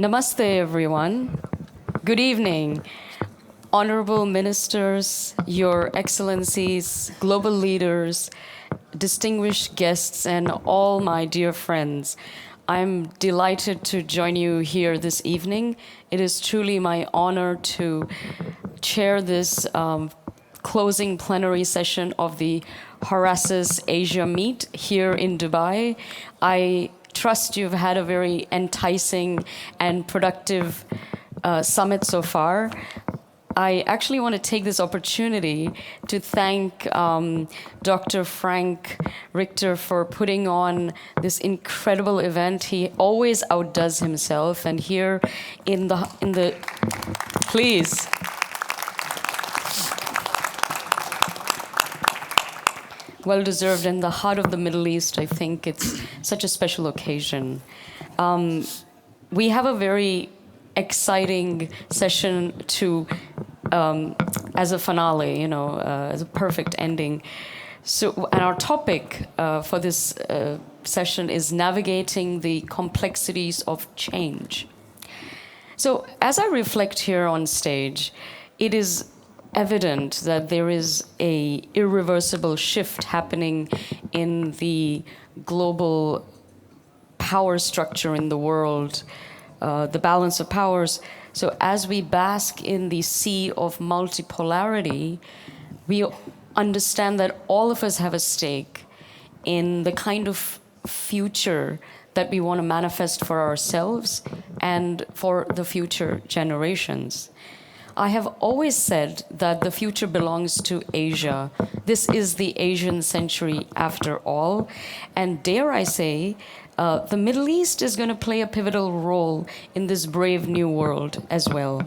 Namaste, everyone. Good evening. Honorable ministers, your excellencies, global leaders, distinguished guests, and all my dear friends. I'm delighted to join you here this evening. It is truly my honor to chair this closing plenary session of the Horasis Asia Meet here in Dubai. I trust you've had a very enticing and productive summit so far. I actually want to take this opportunity to thank Dr. Frank Richter for putting on this incredible event. He always outdoes himself, and here in the please. Well deserved. In the heart of the Middle East, I think it's such a special occasion. We have a very exciting session to, as a finale, as a perfect ending. So, and our topic for this session is navigating the complexities of change. So, as I reflect here on stage, it is evident that there is a irreversible shift happening in the global power structure in the world, the balance of powers. So as we bask in the sea of multipolarity, we understand that all of us have a stake in the kind of future that we want to manifest for ourselves and for the future generations. I have always said that the future belongs to Asia. This is the Asian century after all. And dare I say, the Middle East is going to play a pivotal role in this brave new world as well.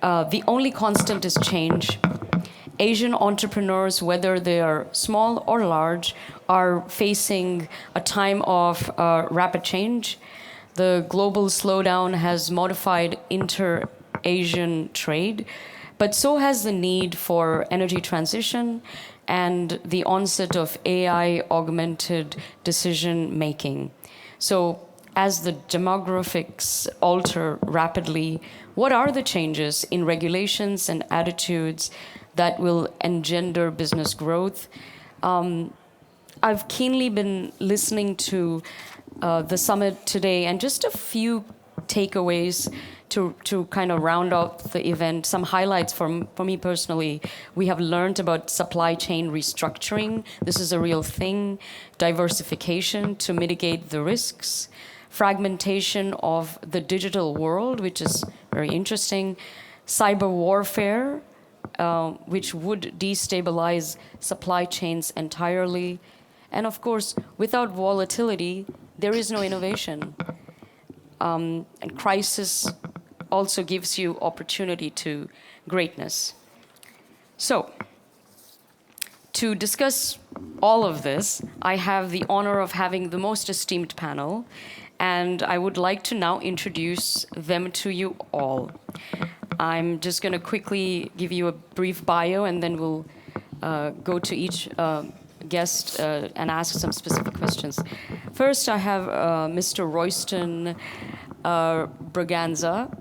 The only constant is change. Asian entrepreneurs, whether they are small or large, are facing a time of rapid change. The global slowdown has modified inter-Asian trade, but so has the need for energy transition and the onset of AI-augmented decision-making. So as the demographics alter rapidly, what are the changes in regulations and attitudes that will engender business growth? I've keenly been listening to the summit today, and just a few takeaways to kind of round out the event. Some highlights for me personally. We have learned about supply chain restructuring. This is a real thing. Diversification to mitigate the risks. Fragmentation of the digital world, which is very interesting. Cyber warfare, which would destabilize supply chains entirely. And of course, without volatility, there is no innovation. And crisis also gives you opportunity to greatness. So, to discuss all of this, I have the honor of having the most esteemed panel, and I would like to now introduce them to you all. I'm just going to quickly give you a brief bio, and then we'll go to each guest and ask some specific questions. First, I have Mr. Royston Braganza,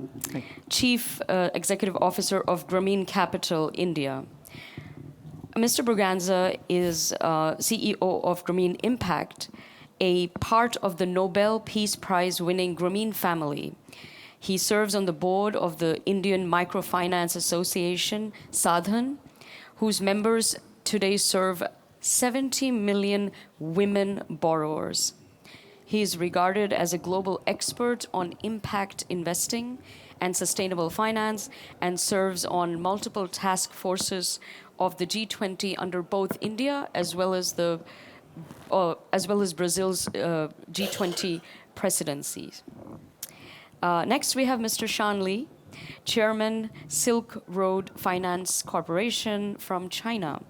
Chief Executive Officer of Grameen Capital, India. Mr. Braganza is CEO of Grameen Impact, a part of the Nobel Peace Prize winning Grameen family. He serves on the board of the Indian Microfinance Association, Sadhan, whose members today serve 70 million women borrowers. He is regarded as a global expert on impact investing and sustainable finance, and serves on multiple task forces of the G20 under both India as well as Brazil's G20 presidencies. Next, we have Mr. Shan, Chairman, Silk Road Finance Corporation from China.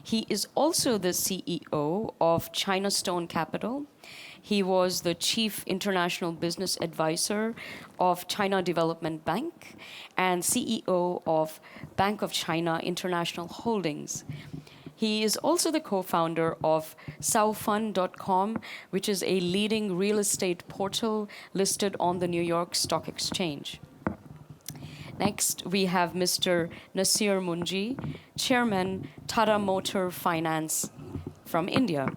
He is also the CEO of China Stone Capital. He was the Chief International Business Advisor of China Development Bank and CEO of Bank of China International Holdings. He is also the co-founder of saofun.com, which is a leading real estate portal listed on the New York Stock Exchange. Next, we have Mr. Nasser Munjee, Chairman, Tata Motor Finance from India.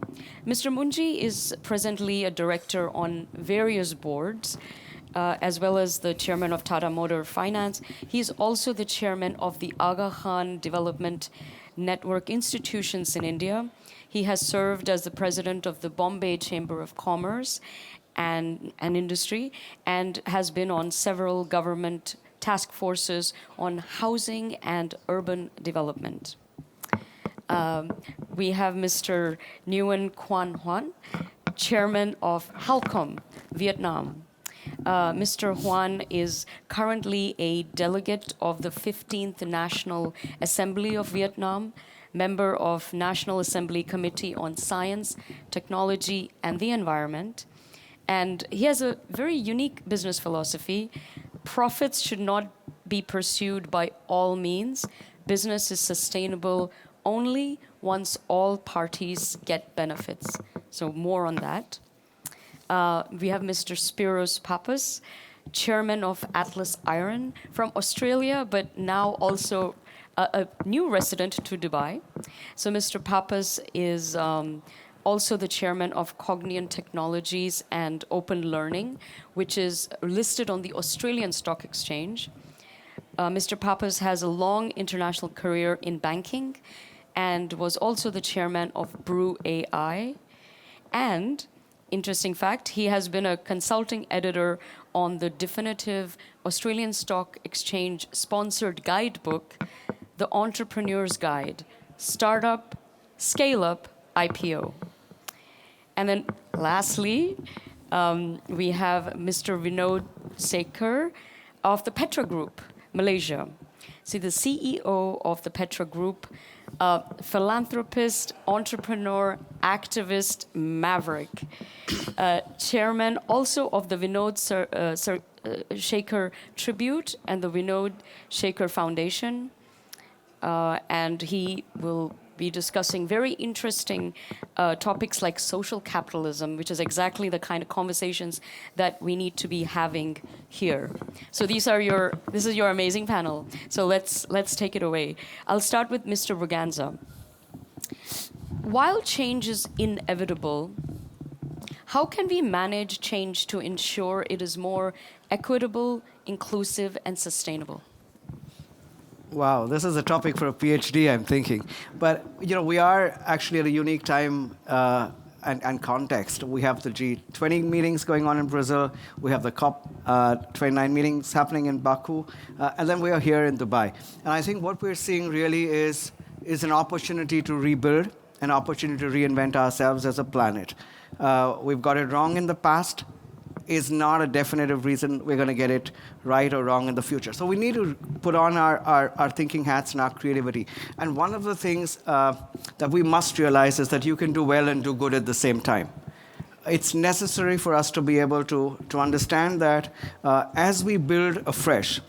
Mr. Munjee is presently a director on various boards, as well as the chairman of Tata Motor Finance. He is also the chairman of the Aga Khan Development Network Institutions in India. He has served as the president of the Bombay Chamber of Commerce and Industry, and has been on several government task forces on housing and urban development. We have Mr. Nguyen Huan, chairman of Halcom, Vietnam. Mr. Huan is currently a delegate of the 15th National Assembly of Vietnam, member of National Assembly Committee on Science, Technology, and the Environment. And he has a very unique business philosophy. Profits should not be pursued by all means. Business is sustainable only once all parties get benefits. So more on that. We have Mr. Spiros Pappas, chairman of Atlas Iron from Australia, but now also a new resident to Dubai. So Mr. Pappas is also the chairman of Cognion Technologies and Open Learning, which is listed on the Australian Stock Exchange. Mr. Pappas has a long international career in banking and was also the chairman of Brew AI. And, interesting fact, he has been a consulting editor on the definitive Australian Stock Exchange sponsored guidebook, The Entrepreneur's Guide, Startup, Scale Up, IPO. And then lastly, we have Mr. Vinod Sekhar of the PETRA Group, Malaysia. See, the CEO of the PETRA Group, philanthropist, entrepreneur, activist, maverick. Chairman also of the Vinod Sekhar Tribute and the Vinod Sekhar Foundation. And he will be discussing very interesting topics like social capitalism, which is exactly the kind of conversations that we need to be having here. So this is your amazing panel. So let's take it away. I'll start with Mr. Braganza. While change is inevitable, how can we manage change to ensure it is more equitable, inclusive, and sustainable? Wow, this is a topic for a PhD, I'm thinking. But we are actually at a unique time and context. We have the G20 meetings going on in Brazil. We have the COP 29 meetings happening in Baku. And then we are here in Dubai. And I think what we're seeing really is an opportunity to rebuild, an opportunity to reinvent ourselves as a planet. We've got it wrong in the past. Is not a definitive reason we're going to get it right or wrong in the future. So we need to put on our thinking hats and our creativity. And one of the things that we must realize is that you can do well and do good at the same time. It's necessary for us to be able to understand that as we build afresh,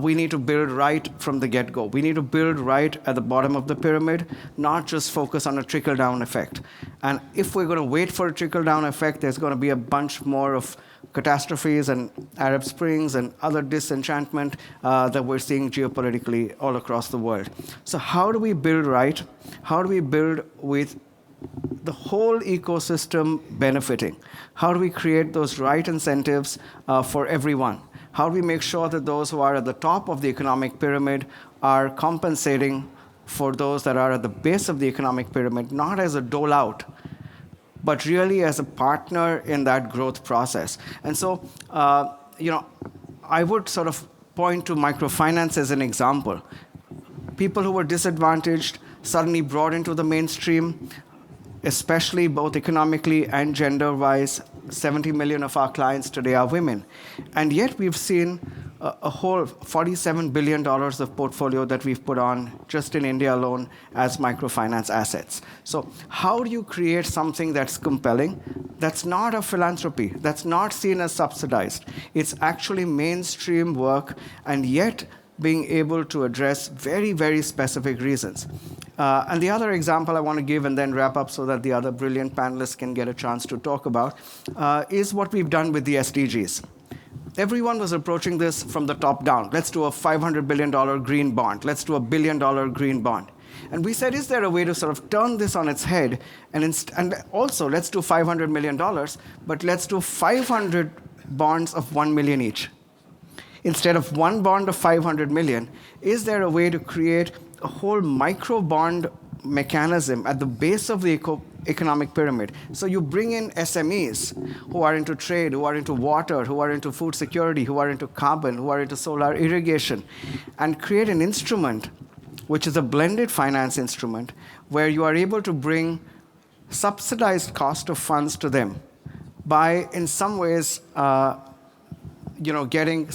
we need to build right from the get-go. We need to build right at the bottom of the pyramid, not just focus on a trickle-down effect. And if we're going to wait for a trickle-down effect, there's going to be a bunch more of catastrophes and Arab Springs and other disenchantment that we're seeing geopolitically all across the world. So how do we build right? How do we build with the whole ecosystem benefiting? How do we create those right incentives for everyone? How do we make sure that those who are at the top of the economic pyramid are compensating for those that are at the base of the economic pyramid, not as a dole-out, but really as a partner in that growth process? And so, I would sort of point to microfinance as an example. People who were disadvantaged suddenly brought into the mainstream, especially both economically and gender-wise. 70 million of our clients today are women. And yet we've seen a whole $47 billion of portfolio that we've put on just in India alone as microfinance assets. So how do you create something that's compelling, that's not a philanthropy, that's not seen as subsidized? It's actually mainstream work, and yet being able to address very, very specific reasons. And the other example I want to give and then wrap up so that the other brilliant panelists can get a chance to talk about is what we've done with the SDGs. Everyone was approaching this from the top down. Let's do a $500 billion green bond. Let's do a $1 billion green bond. And we said, is there a way to sort of turn this on its head? And also, let's do $500 million, but let's do 500 bonds of 1 million each. Instead of one bond of 500 million, is there a way to create a whole micro bond mechanism at the base of the economic pyramid? So you bring in SMEs who are into trade, who are into water, who are into food security, who are into carbon, who are into solar irrigation, and create an instrument which is a blended finance instrument where you are able to bring subsidized cost of funds to them by, in some ways, getting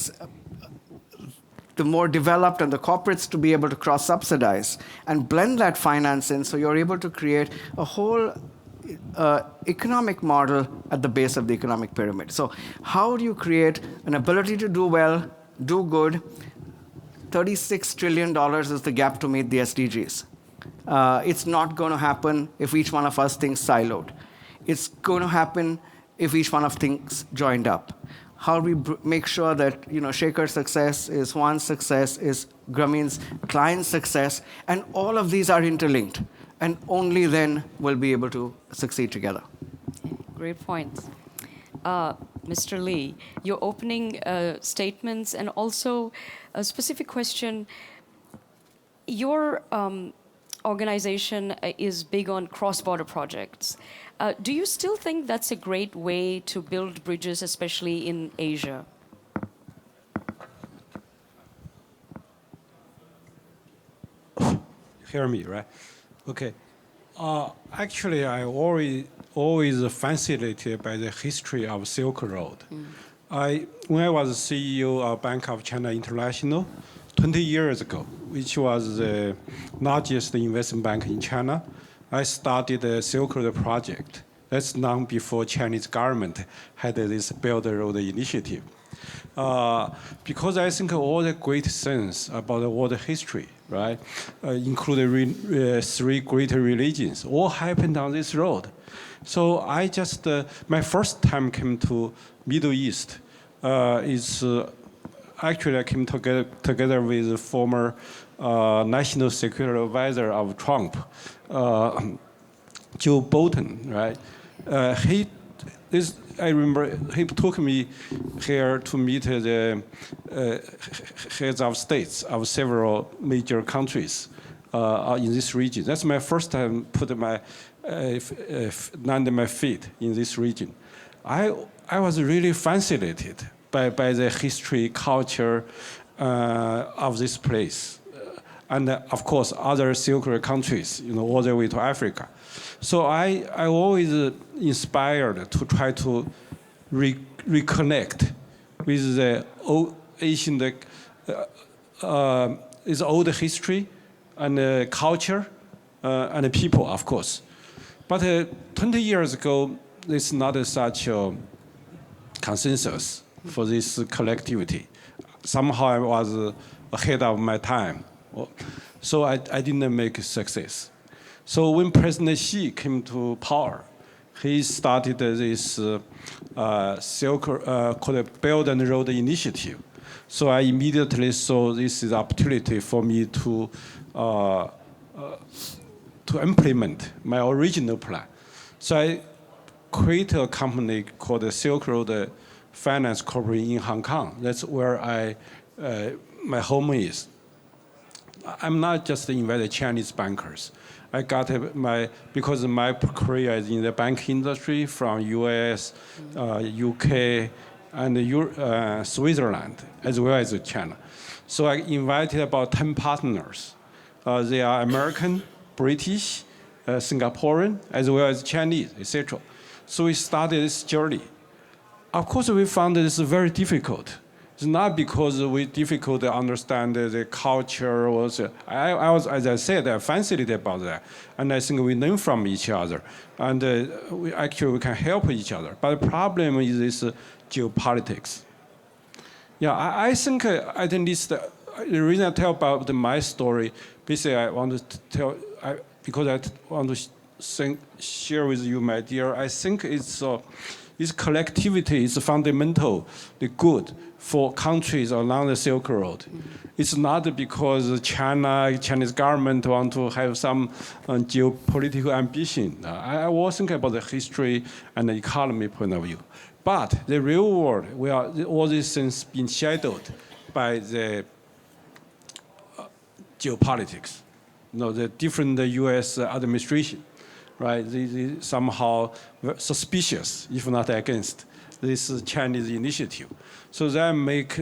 the more developed and the corporates to be able to cross-subsidize and blend that finance in so you're able to create a whole economic model at the base of the economic pyramid. So how do you create an ability to do well, do good? $36 trillion is the gap to meet the SDGs. It's not going to happen if each one of us thinks siloed. It's going to happen if each one of things joined up. How do we make sure that Shekhar's success is Huan's success, is Grameen's client's success, and all of these are interlinked, and only then we'll be able to succeed together. Great points. Mr. Lee, your opening statements and also a specific question. Your organization is big on cross-border projects. Do you still think that's a great way to build bridges, especially in Asia? Hear me, right? Okay. Actually, I always fascinated by the history of Silk Road. When I was CEO of Bank of China International 20 years ago, which was the largest investment bank in China, I started the Silk Road project. That's long before Chinese government had this Belt Road initiative. Because I think all the great things about the world history, right, including three great religions, all happened on this road. So I just, my first time came to Middle East actually I came together with the former national security advisor of Trump, Joe Bolton, right? I remember he took me here to meet the heads of states of several major countries in this region. That's my first time put my landed my feet in this region. I was really fascinated by the history, culture of this place, and of course other Silk Road countries, all the way to Africa. So I always inspired to try to reconnect with the old Asian, its old history and culture and the people, of course. But 20 years ago, there's not such a consensus for this collectivity. Somehow I was ahead of my time. So I didn't make success. So when President Xi came to power, he started this called Belt and Road Initiative. So I immediately saw this is an opportunity for me to implement my original plan. So I created a company called the Silk Road Finance Corporation in Hong Kong. That's where my home is. I'm not just invited Chinese bankers. I got because my career is in the banking industry from US, UK, and Switzerland, as well as China. So I invited about 10 partners. They are American, British, Singaporean, as well as Chinese, etc. So we started this journey. Of course, we found this very difficult. It's not because we difficult to understand the culture. I was, as I said, fascinated about that, and I think we learn from each other, and we can help each other. But the problem is this geopolitics. Yeah, I think at least the reason I tell about my story, basically I want to tell. because I want to share with you, my dear, I think this collectivity is fundamentally good for countries along the Silk Road. Mm-hmm. It's not because Chinese government want to have some geopolitical ambition. I was thinking about the history and the economy point of view. But the real world, all these things been shadowed by the geopolitics. The different U.S. administration, right? They somehow suspicious, if not against, this Chinese initiative. So that make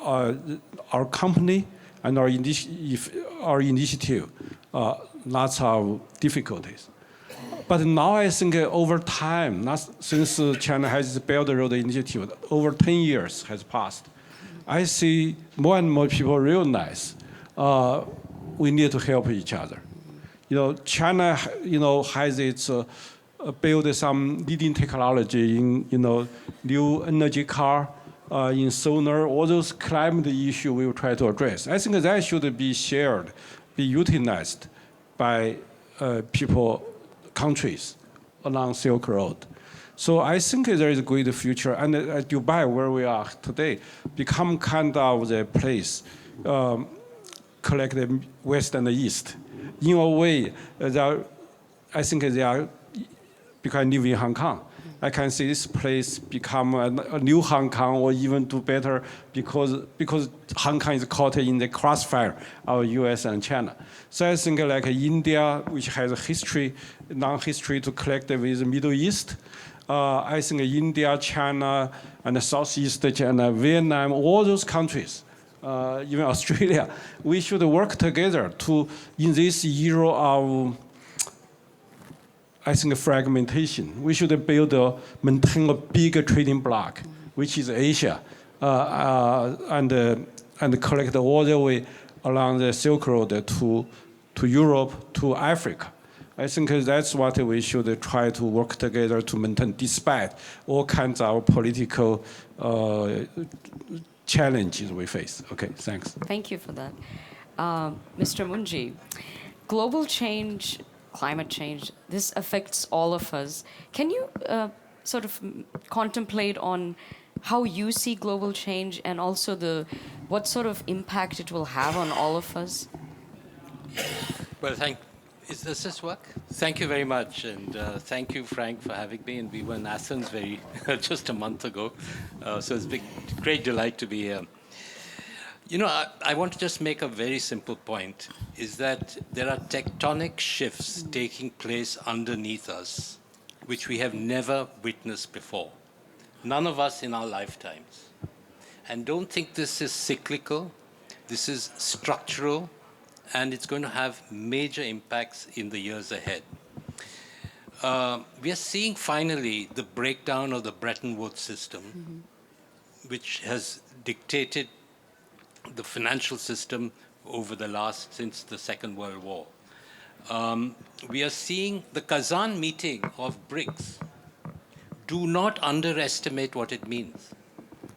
our company and our initiative lots of difficulties. But now I think over time, since China has the Belt and Road Initiative, over 10 years has passed, I see more and more people realize we need to help each other. China, has its build some leading technology in, new energy car, in solar, all those climate issues we will try to address. I think that should be shared, be utilized by countries along Silk Road. So I think there is a great future. And Dubai, where we are today, become kind of the place, collect the West and the East. In a way, I think they are, because I live in Hong Kong, I can see this place become a new Hong Kong, or even do better because Hong Kong is caught in the crossfire of US and China. So I think like India, which has a long history to collect with the Middle East, I think India, China, and Southeast China, Vietnam, all those countries, even Australia, we should work together in this era of, I think, fragmentation. We should maintain a bigger trading bloc, which is Asia, and collect all the way along the Silk Road to Europe, to Africa. I think that's what we should try to work together to maintain, despite all kinds of political challenges we face. Okay, thanks. Thank you for that. Mr. Munjee, global change, climate change, this affects all of us. Can you sort of contemplate on how you see global change and also what sort of impact it will have on all of us? Well, does this work? Thank you very much, and thank you, Frank, for having me. And we were in Athens just a month ago, so it's a great delight to be here. I want to just make a very simple point, is that there are tectonic shifts taking place underneath us, which we have never witnessed before. None of us in our lifetimes. And don't think this is cyclical. This is structural, and it's going to have major impacts in the years ahead. We are seeing finally the breakdown of the Bretton Woods system, which has dictated the financial system since the Second World War. We are seeing the Kazan meeting of BRICS. Do not underestimate what it means.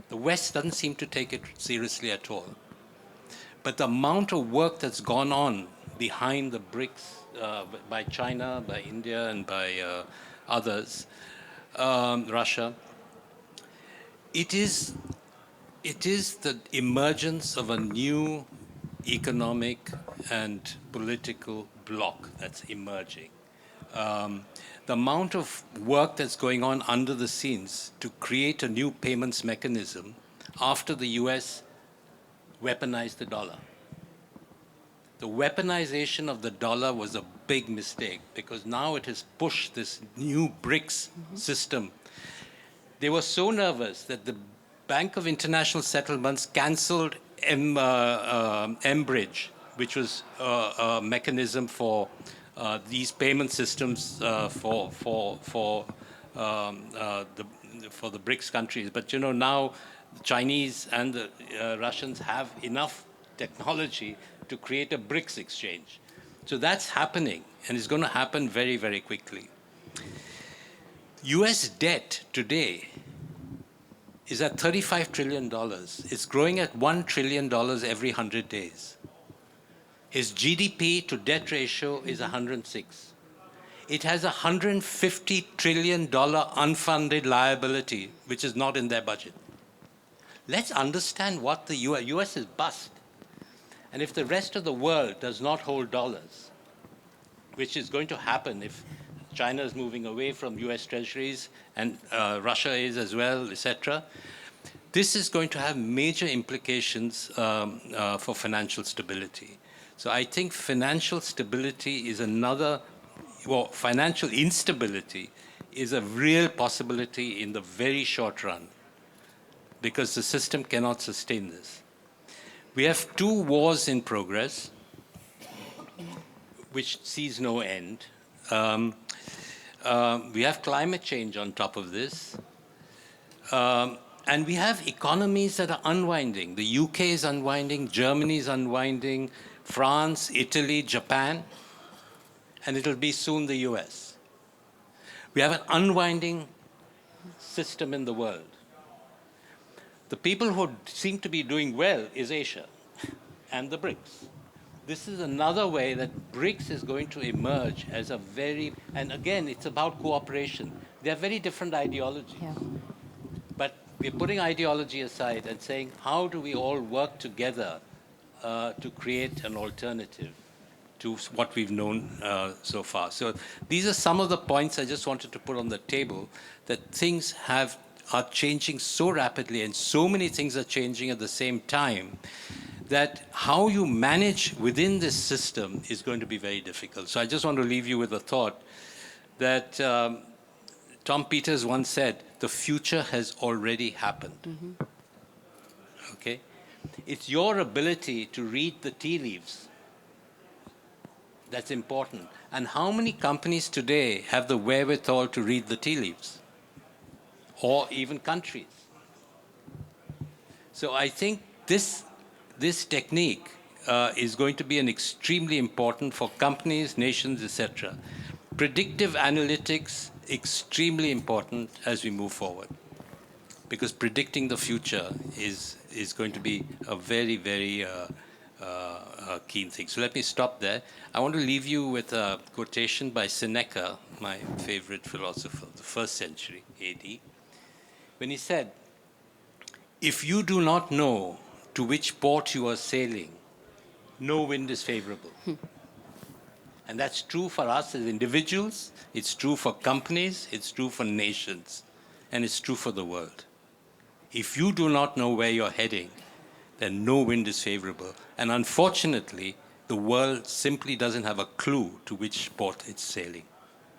The West doesn't seem to take it seriously at all. But the amount of work that's gone on behind the BRICS by China, by India, and by others, Russia, it is the emergence of a new economic and political bloc that's emerging. The amount of work that's going on under the scenes to create a new payments mechanism after the US weaponized the dollar. The weaponization of the dollar was a big mistake because now it has pushed this new BRICS system. They were so nervous that the Bank of International Settlements canceled M-Bridge, which was a mechanism for these payment systems for the BRICS countries. But now the Chinese and the Russians have enough technology to create a BRICS exchange. So that's happening, and it's going to happen very, very quickly. US debt today is at $35 trillion. It's growing at $1 trillion every 100 days. Its GDP to debt ratio is 106. It has a $150 trillion unfunded liability, which is not in their budget. Let's understand what the US is bust. And if the rest of the world does not hold dollars, which is going to happen if China is moving away from US treasuries and Russia is as well, etc., this is going to have major implications for financial stability. So I think financial stability is another, well, financial instability is a real possibility in the very short run because the system cannot sustain this. We have 2 wars in progress, which sees no end. We have climate change on top of this. And we have economies that are unwinding. The UK is unwinding, Germany is unwinding, France, Italy, Japan, and it'll be soon the US. We have an unwinding system in the world. The people who seem to be doing well is Asia and the BRICS. This is another way that BRICS is going to emerge as a very, and again, it's about cooperation. They're very different ideologies. Yeah. But we're putting ideology aside and saying, how do we all work together to create an alternative to what we've known so far? So these are some of the points I just wanted to put on the table, that things are changing so rapidly and so many things are changing at the same time that how you manage within this system is going to be very difficult. So I just want to leave you with a thought that Tom Peters once said, the future has already happened. Mm-hmm. Okay? It's your ability to read the tea leaves that's important. And how many companies today have the wherewithal to read the tea leaves? Or even countries? So I think this technique is going to be an extremely important for companies, nations, etc. Predictive analytics, extremely important as we move forward, because predicting the future is going to be a very, very keen thing. So let me stop there. I want to leave you with a quotation by Seneca, my favorite philosopher, the 1st century AD, when he said, "If you do not know to which port you are sailing, no wind is favorable." And that's true for us as individuals, it's true for companies, it's true for nations, and it's true for the world. If you do not know where you're heading, then no wind is favorable. And unfortunately, the world simply doesn't have a clue to which port it's sailing.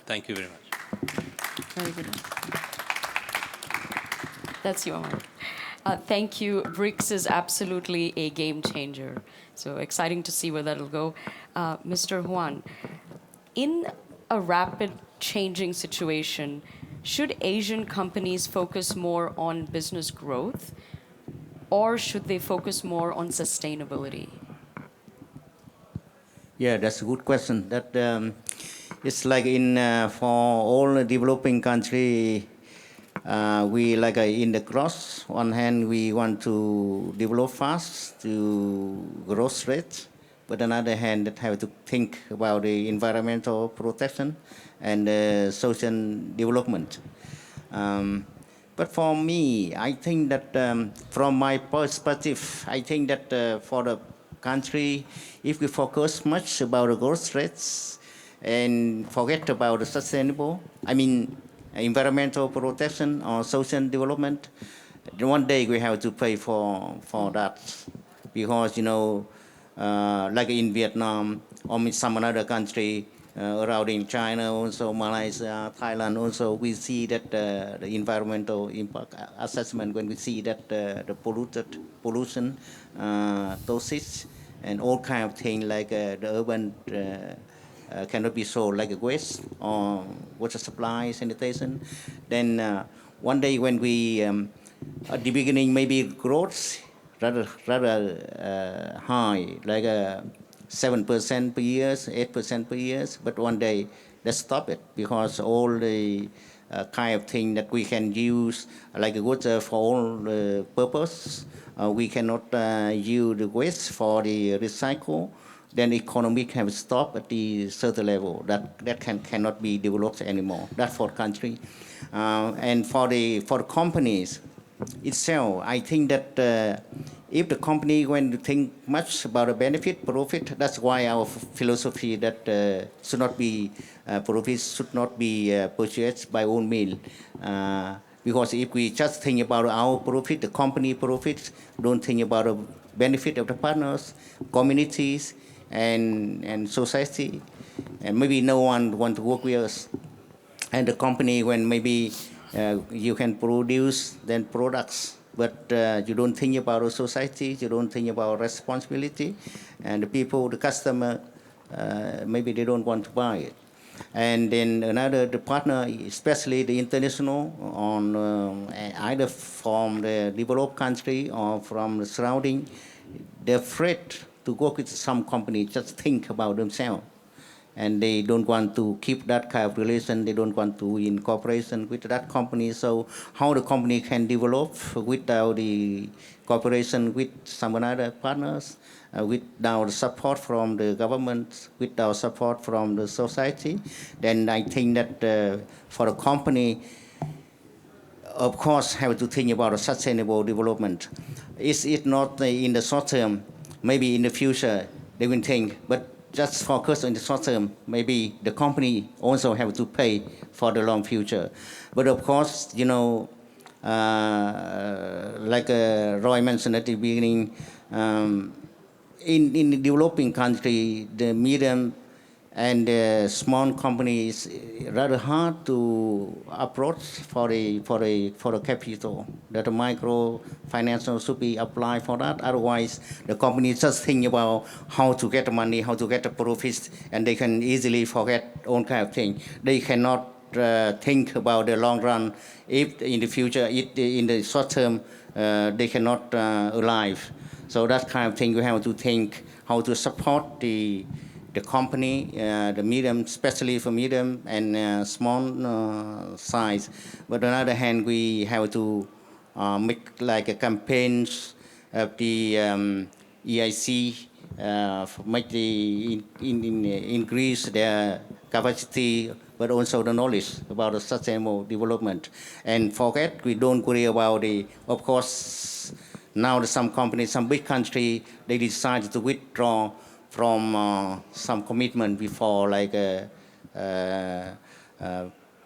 Thank you very much. Very good. That's your mark. Thank you. BRICS is absolutely a game changer. So exciting to see where that'll go. Mr. Huan, in a rapid changing situation, should Asian companies focus more on business growth, or should they focus more on sustainability? Yeah, that's a good question. That it's like in for all the developing country, we like in the cross. One hand, we want to develop fast to growth rate, but on the other hand, that have to think about the environmental protection and social development. But for me, I think that from my perspective, I think that for the country, if we focus much about the growth rates and forget about the sustainable, environmental protection or social development, one day we have to pay for that, because like in Vietnam or some other country around in China, also Malaysia, Thailand, also we see that the environmental impact assessment, when we see that the pollution, toxics, and all kind of things like the urban cannot be sold like a waste or water supply, sanitation. Then one day when we, at the beginning, maybe growth rather high, like 7% per year, 8% per year, but one day let's stop it, because all the kind of thing that we can use like water for all purpose, we cannot use the waste for the recycle. then economy can stop at the certain level. That cannot be developed anymore. That's for country. And for the companies itself, I think that if the company going to think much about the benefit, profit, that's why our philosophy that should not be profits should not be purchased by own means. Because if we just think about our profit, the company profits, don't think about the benefit of the partners, communities, and society, and maybe no one want to work with us. And the company, when maybe you can produce then products, but you don't think about the society, you don't think about responsibility, and the people, the customer, maybe they don't want to buy it. And then the partner, especially the international, on either from the developed country or from the surrounding, they're afraid to work with some company, just think about themselves. And they don't want to keep that kind of relation. They don't want to in cooperation with that company. So how the company can develop without the cooperation with some other partners, without support from the government, without support from the society, then I think that for a company, of course, have to think about a sustainable development. Is it not in the short term? Maybe in the future they will think, but just focus on the short term. Maybe the company also have to pay for the long future. But of course, you know, like Roy mentioned at the beginning, in the developing country, the medium and the small companies rather hard to approach for the capital. That the micro financial should be applied for that. Otherwise, the company just think about how to get the money, how to get the profits, and they can easily forget all kind of thing. They cannot think about the long run. If in the future, in the short term, they cannot alive. So that kind of thing you have to think how to support the company, the medium, especially for medium and small size. But on the other hand, we have to make like a campaigns of the EIC, make the increase their capacity, but also the knowledge about the sustainable development. And forget, we don't worry about the, of course, now some companies, some big country, they decide to withdraw from some commitment before, like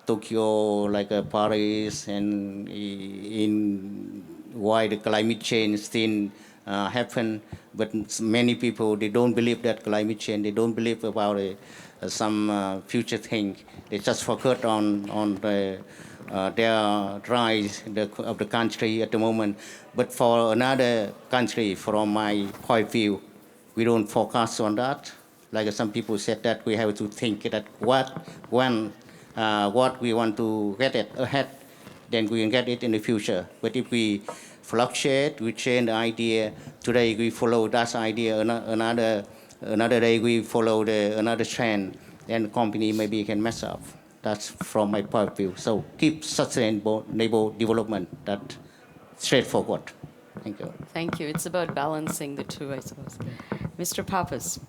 Tokyo, like Paris, and in why the climate change still happen. But many people, they don't believe that climate change. They don't believe about some future thing. They just focus on their rise of the country at the moment. But for another country, from my point of view, we don't focus on that. Like some people said that we have to think that what we want to get it ahead, then we can get it in the future. But if we fluctuate, we change the idea. Today we follow that idea, another day we follow another trend, then the company maybe can mess up. That's from my point of view. So keep sustainable development, that straightforward. Thank you. Thank you. It's about balancing the two, I suppose. Mr. Pappas,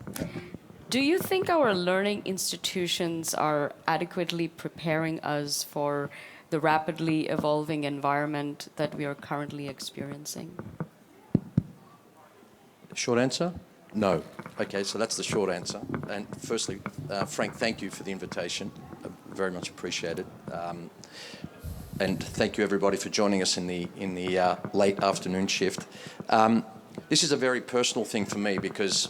do you think our learning institutions are adequately preparing us for the rapidly evolving environment that we are currently experiencing? Short answer? No. Okay, so that's the short answer. And firstly, Frank, thank you for the invitation. Very much appreciated. And thank you everybody for joining us in the late afternoon shift. This is a very personal thing for me because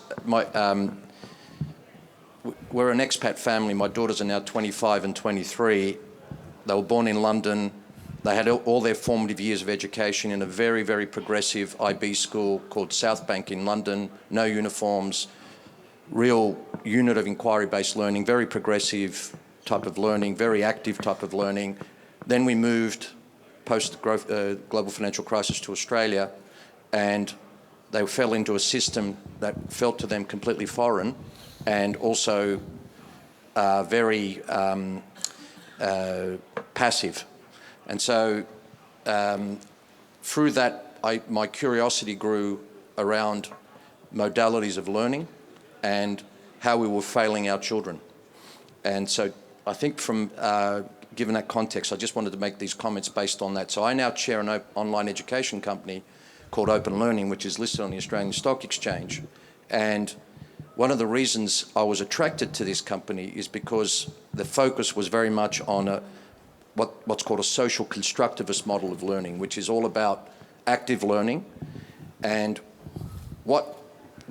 we're an expat family. My daughters are now 25 and 23. They were born in London. They had all their formative years of education in a very, very progressive IB school called South Bank in London. No uniforms, real unit of inquiry-based learning, very progressive type of learning, very active type of learning. Then we moved post-global financial crisis to Australia, and they fell into a system that felt to them completely foreign and also very passive. And so through that, my curiosity grew around modalities of learning, and how we were failing our children. And so I think from, given that context, I just wanted to make these comments based on that. So I now chair an online education company called Open Learning, which is listed on the Australian Stock Exchange. And one of the reasons I was attracted to this company is because the focus was very much on what's called a social constructivist model of learning, which is all about active learning. And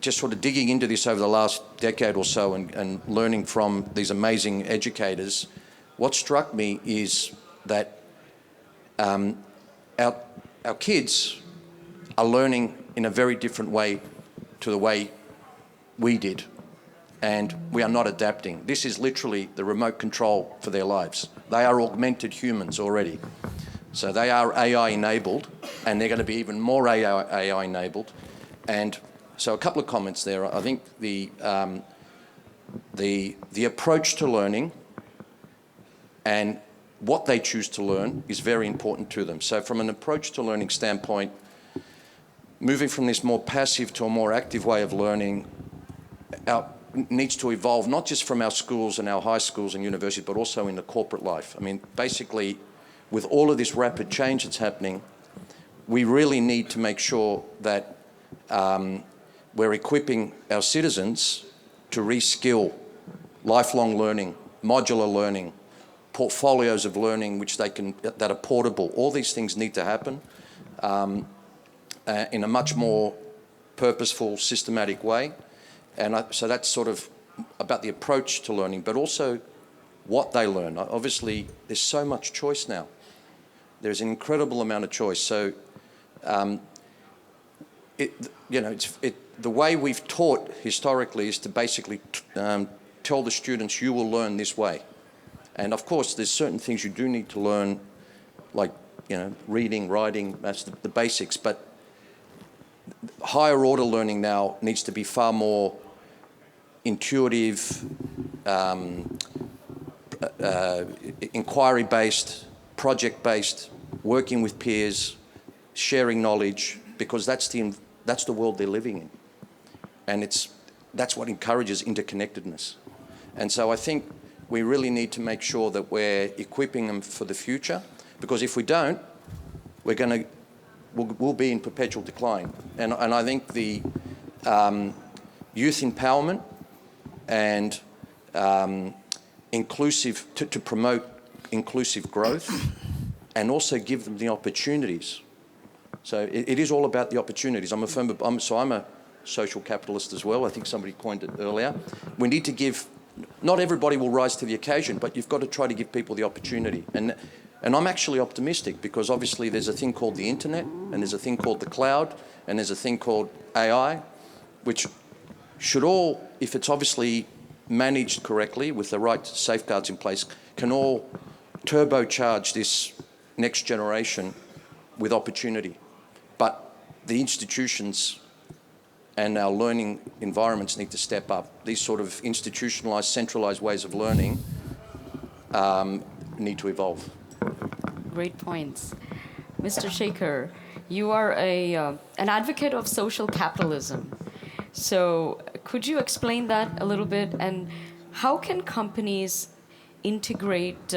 just sort of digging into this over the last decade or so and learning from these amazing educators, what struck me is that our kids are learning in a very different way to the way we did, and we are not adapting. This is literally the remote control for their lives. They are augmented humans already. So they are AI enabled, and they're going to be even more AI enabled. And so a couple of comments there. I think the approach to learning and what they choose to learn is very important to them. So from an approach to learning standpoint, moving from this more passive to a more active way of learning needs to evolve, not just from our schools and our high schools and universities, but also in the corporate life. I mean, basically, with all of this rapid change that's happening, we really need to make sure that we're equipping our citizens to reskill lifelong learning, modular learning, portfolios of learning that are portable. All these things need to happen in a much more purposeful, systematic way. And so that's sort of about the approach to learning, but also what they learn. Obviously, there's so much choice now. There's an incredible amount of choice. So, the way we've taught historically is to basically tell the students, you will learn this way. And of course, there's certain things you do need to learn, like, reading, writing, that's the basics. But higher order learning now needs to be far more intuitive, inquiry-based, project-based, working with peers, sharing knowledge, because that's the world they're living in. And that's what encourages interconnectedness. And so I think we really need to make sure that we're equipping them for the future, because if we don't, we'll be in perpetual decline. And I think the youth empowerment and to promote inclusive growth and also give them the opportunities. So it is all about the opportunities. I'm a social capitalist as well. I think somebody coined it earlier. We need to give, not everybody will rise to the occasion, but you've got to try to give people the opportunity. And I'm actually optimistic, because obviously there's a thing called the internet, and there's a thing called the cloud, and there's a thing called AI, which should all, if it's obviously managed correctly with the right safeguards in place, can all turbocharge this next generation with opportunity. But the institutions and our learning environments need to step up. These sort of institutionalized, centralized ways of learning need to evolve. Great points. Mr. Sekhar, you are an advocate of social capitalism. So could you explain that a little bit? And how can companies integrate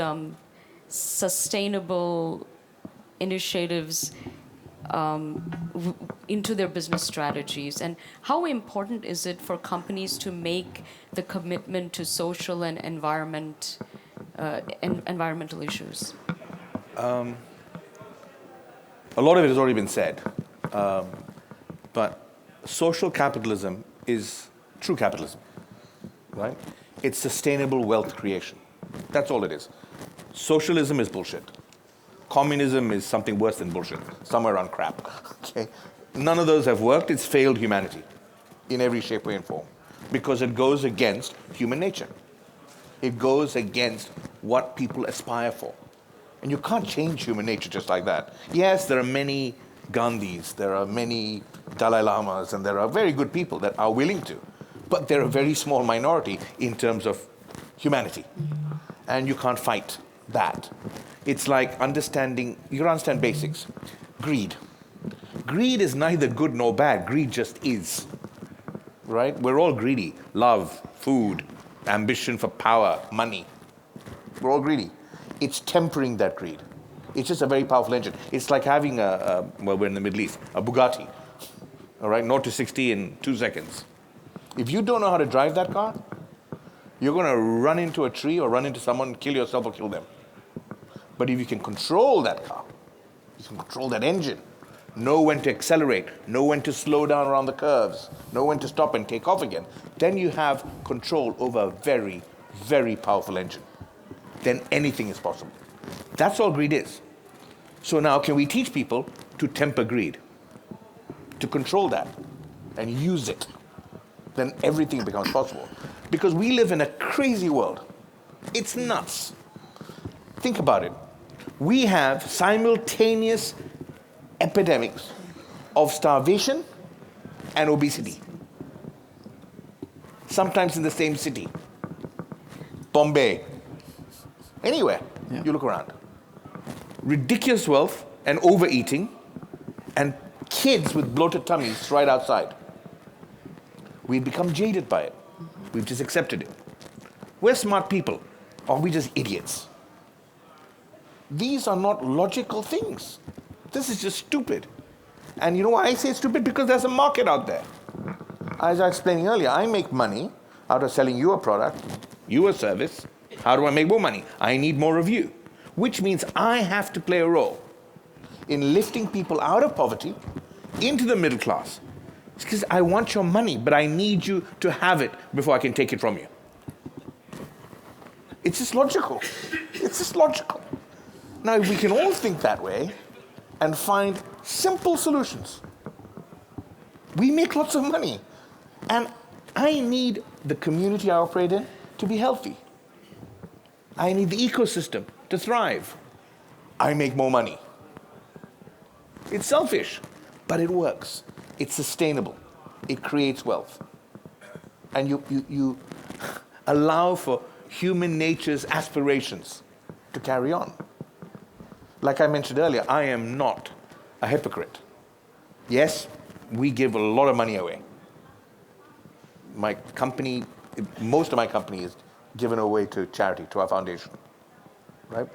sustainable initiatives into their business strategies? And how important is it for companies to make the commitment to social and environmental issues? A lot of it has already been said, but social capitalism is true capitalism, right? It's sustainable wealth creation. That's all it is. Socialism is bullshit. Communism is something worse than bullshit, somewhere around crap. Okay? None of those have worked. It's failed humanity in every shape, way, and form, because it goes against human nature. It goes against what people aspire for. And you can't change human nature just like that. Yes, there are many Gandhis, there are many Dalai Lamas, and there are very good people that are willing to. But they're a very small minority in terms of humanity. And you can't fight that. It's like you understand basics. Greed. Greed is neither good nor bad. Greed just is. right? We're all greedy. Love, food, ambition for power, money. We're all greedy. It's tempering that greed. It's just a very powerful engine. It's like having well, we're in the Middle East, a Bugatti, all right, 0 to 60 in 2 seconds. If you don't know how to drive that car, you're going to run into a tree or run into someone, kill yourself or kill them. But if you can control that car, you can control that engine, know when to accelerate, know when to slow down around the curves, know when to stop and take off again, then you have control over a very, very powerful engine. Then anything is possible. That's all greed is. So now can we teach people to temper greed, to control that and use it? Then everything becomes possible. Because we live in a crazy world. It's nuts. Think about it. We have simultaneous epidemics of starvation and obesity. Sometimes in the same city. Bombay. Anywhere you look around. Ridiculous wealth and overeating and kids with bloated tummies right outside. We've become jaded by it. We've just accepted it. We're smart people, or are we just idiots? These are not logical things. This is just stupid. And you know why I say stupid? Because there's a market out there. As I was explaining earlier, I make money out of selling you a product, you a service. How do I make more money? I need more of you. Which means I have to play a role in lifting people out of poverty into the middle class. It's because I want your money, but I need you to have it before I can take it from you. It's just logical. It's just logical. Now, if we can all think that way and find simple solutions, we make lots of money. And I need the community I operate in to be healthy. I need the ecosystem to thrive. I make more money. It's selfish, but it works. It's sustainable. It creates wealth. And you allow for human nature's aspirations to carry on. Like I mentioned earlier, I am not a hypocrite. Yes, we give a lot of money away. My company, most of my company is given away to charity, to our foundation, right?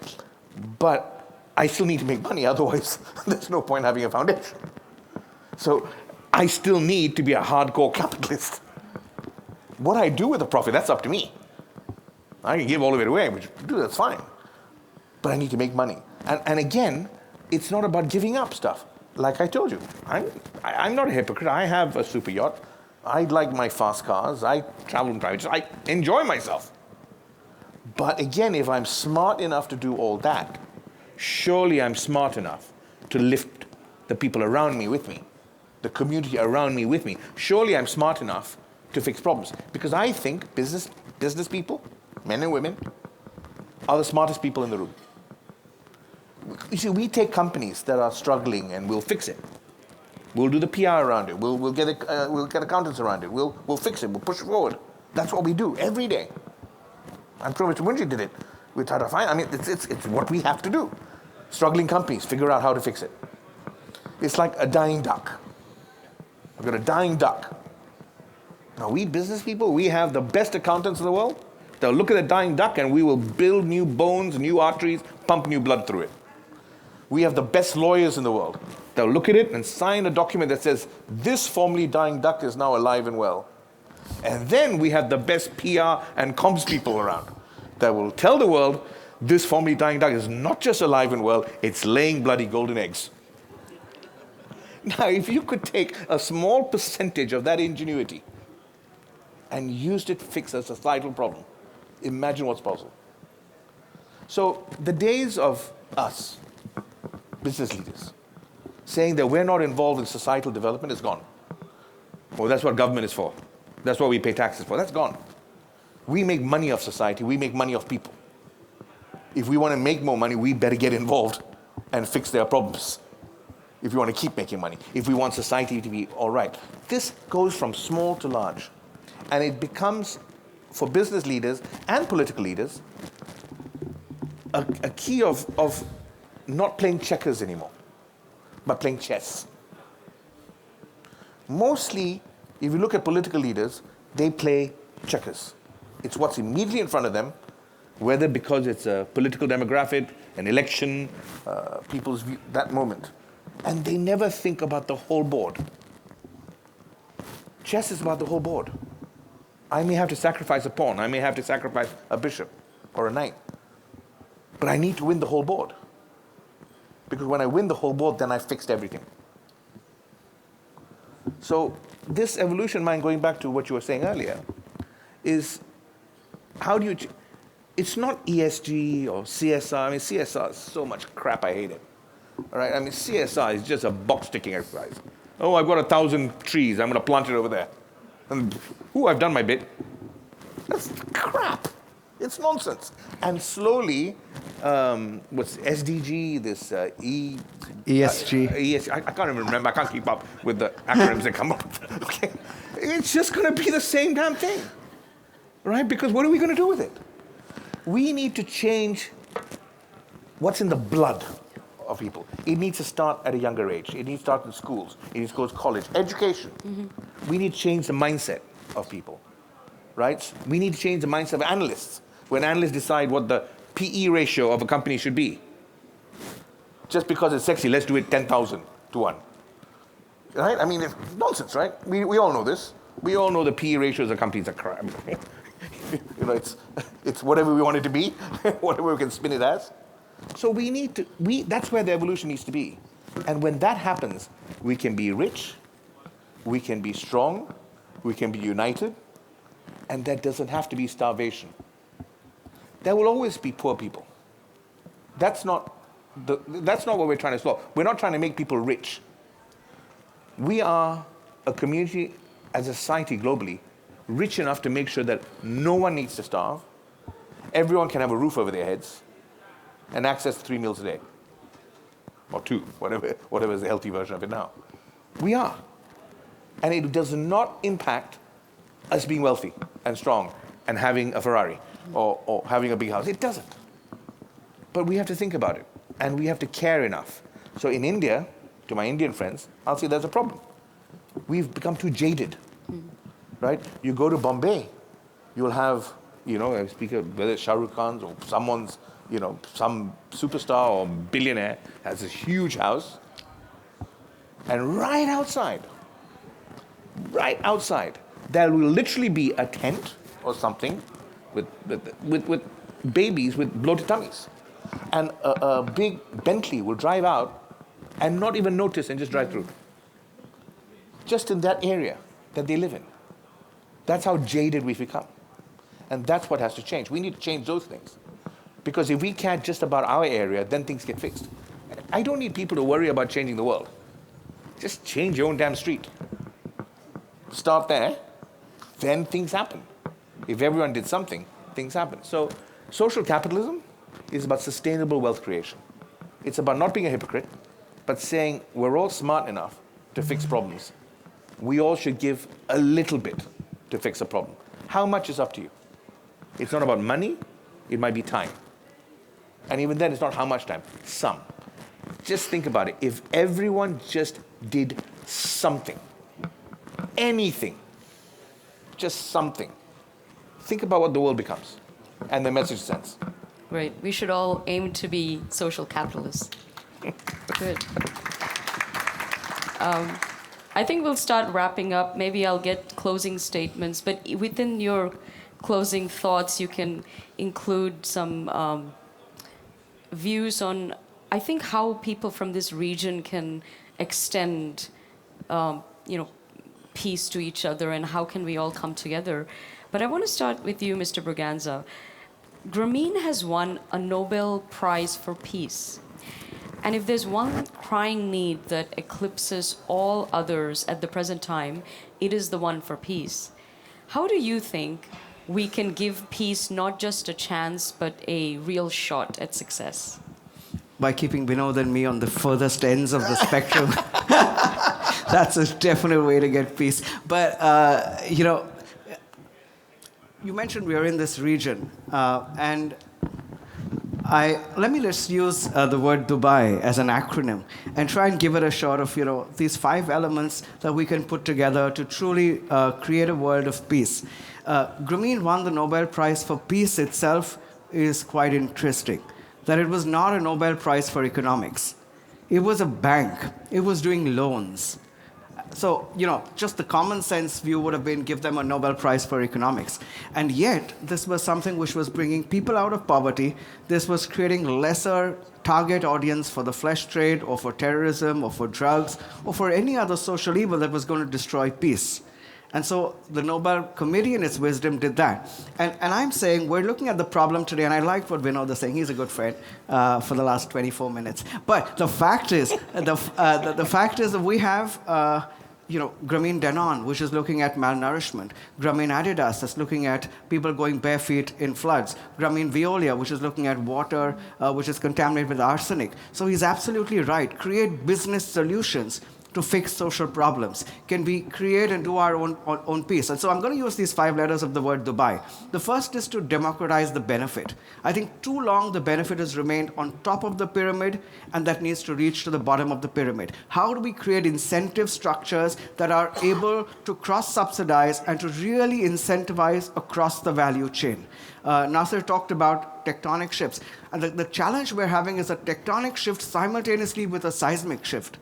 But I still need to make money, otherwise there's no point having a foundation. So I still need to be a hardcore capitalist. What I do with the profit, that's up to me. I can give all of it away, which that's fine. But I need to make money. And again, it's not about giving up stuff. Like I told you, I'm not a hypocrite. I have a super yacht. I like my fast cars. I travel in private jets. I enjoy myself. But again, if I'm smart enough to do all that, surely I'm smart enough to lift the people around me with me, the community around me with me. Surely I'm smart enough to fix problems. Because I think business people, men and women, are the smartest people in the room. You see, we take companies that are struggling and we'll fix it. We'll do the PR around it. We'll get accountants around it. We'll fix it. We'll push it forward. That's what we do every day. I'm sure Mr. Munjee did it with Tata. I mean, it's what we have to do. Struggling companies figure out how to fix it. It's like a dying duck. I've got a dying duck. Now, we business people, we have the best accountants in the world. They'll look at the dying duck and we will build new bones, new arteries, pump new blood through it. We have the best lawyers in the world. They'll look at it and sign a document that says, this formerly dying duck is now alive and well. And then we have the best PR and comms people around that will tell the world, this formerly dying duck is not just alive and well, it's laying bloody golden eggs. Now, if you could take a small percentage of that ingenuity and used it to fix a societal problem, imagine what's possible. So the days of us, business leaders, saying that we're not involved in societal development is gone. Well, that's what government is for. That's what we pay taxes for. That's gone. We make money off society. We make money off people. If we want to make more money, we better get involved and fix their problems. If we want to keep making money. If we want society to be all right. This goes from small to large. And it becomes, for business leaders and political leaders, a key of not playing checkers anymore, but playing chess. Mostly, If you look at political leaders, they play checkers. It's what's immediately in front of them, whether because it's a political demographic, an election, people's view, that moment. And they never think about the whole board. Chess is about the whole board. I may have to sacrifice a pawn. I may have to sacrifice a bishop or a knight. But I need to win the whole board. Because when I win the whole board, then I fixed everything. So this evolution mind, going back to what you were saying earlier, is how do you... It's not ESG or CSR. I mean, CSR is so much crap, I hate it. All right? I mean, CSR is just a box-ticking exercise. Oh, I've got 1,000 trees. I'm going to plant it over there. And, I've done my bit. That's crap. It's nonsense. And slowly, what's SDG, this ESG. ESG. I can't even remember. I can't keep up with the acronyms that come up. Okay. It's just going to be the same damn thing. Right? Because what are we going to do with it? We need to change what's in the blood of people. It needs to start at a younger age. It needs to start in schools. It needs to go to college. Education. Mm-hmm. We need to change the mindset of people. Right? We need to change the mindset of analysts. When analysts decide what the PE ratio of a company should be. Just because it's sexy, let's do it 10,000 to 1. Right? I mean, it's nonsense, right? We all know this. We all know the PE ratios of companies are crap. You know, it's whatever we want it to be, whatever we can spin it as. So we need to, that's where the evolution needs to be. And when that happens, we can be rich, we can be strong, we can be united, and there doesn't have to be starvation. There will always be poor people. That's not what we're trying to solve. We're not trying to make people rich. We are a community, as a society globally, rich enough to make sure that no one needs to starve, everyone can have a roof over their heads, and access to 3 meals a day. Or 2, whatever is the healthy version of it now. We are. And it does not impact us being wealthy and strong and having a Ferrari or having a big house. It doesn't. But we have to think about it. And we have to care enough. So in India, to my Indian friends, I'll say there's a problem. We've become too jaded. Right? You go to Bombay, you'll have, you know, a speaker, whether it's Shah Rukh Khan's or someone's, you know, some superstar or billionaire has a huge house. And right outside, there will literally be a tent or something with babies with bloated tummies. And a big Bentley will drive out and not even notice and just drive through. Just in that area that they live in. That's how jaded we've become. And that's what has to change. We need to change those things. Because if we care just about our area, then things get fixed. I don't need people to worry about changing the world. Just change your own damn street. Start there, then things happen. If everyone did something, things happen. So social capitalism is about sustainable wealth creation. It's about not being a hypocrite, but saying we're all smart enough to fix problems. We all should give a little bit to fix a problem. How much is up to you? It's not about money, it might be time. And even then, it's not how much time, some. Just think about it. If everyone just did something, anything, just something, think about what the world becomes and the message sends. Right. We should all aim to be social capitalists. Good. I think we'll start wrapping up. Maybe I'll get closing statements, but within your closing thoughts, you can include some views on, I think, how people from this region can extend, peace to each other, and how can we all come together. But I want to start with you, Mr. Braganza. Grameen has won a Nobel Prize for Peace. And if there's one crying need that eclipses all others at the present time, it is the one for peace. How do you think we can give peace not just a chance, but a real shot at success? By keeping Vinod and me on the furthest ends of the spectrum. That's a definite way to get peace. But, you mentioned we are in this region, and Let me just use the word Dubai as an acronym and try and give it a shot of these 5 elements that we can put together to truly create a world of peace. Grameen won the Nobel Prize for Peace itself is quite interesting. That it was not a Nobel Prize for economics. It was a bank. It was doing loans. So, just the common sense view would have been give them a Nobel Prize for economics. And yet, this was something which was bringing people out of poverty. This was creating lesser target audience for the flesh trade or for terrorism or for drugs or for any other social evil that was going to destroy peace. And so the Nobel Committee in its wisdom did that. And I'm saying we're looking at the problem today, and I liked what Vinod is saying. He's a good friend for the last 24 minutes. But the fact is, the fact is that we have Grameen Danone, which is looking at malnourishment. Grameen Adidas is looking at people going barefoot in floods. Grameen Veolia, which is looking at water which is contaminated with arsenic. So he's absolutely right. Create business solutions to fix social problems? Can we create and do our own peace? And so I'm going to use these 5 letters of the word Dubai. The first is to democratize the benefit. I think too long the benefit has remained on top of the pyramid, and that needs to reach to the bottom of the pyramid. How do we create incentive structures that are able to cross-subsidize and to really incentivize across the value chain? Nasser talked about tectonic shifts. And the challenge we're having is a tectonic shift simultaneously with a seismic shift.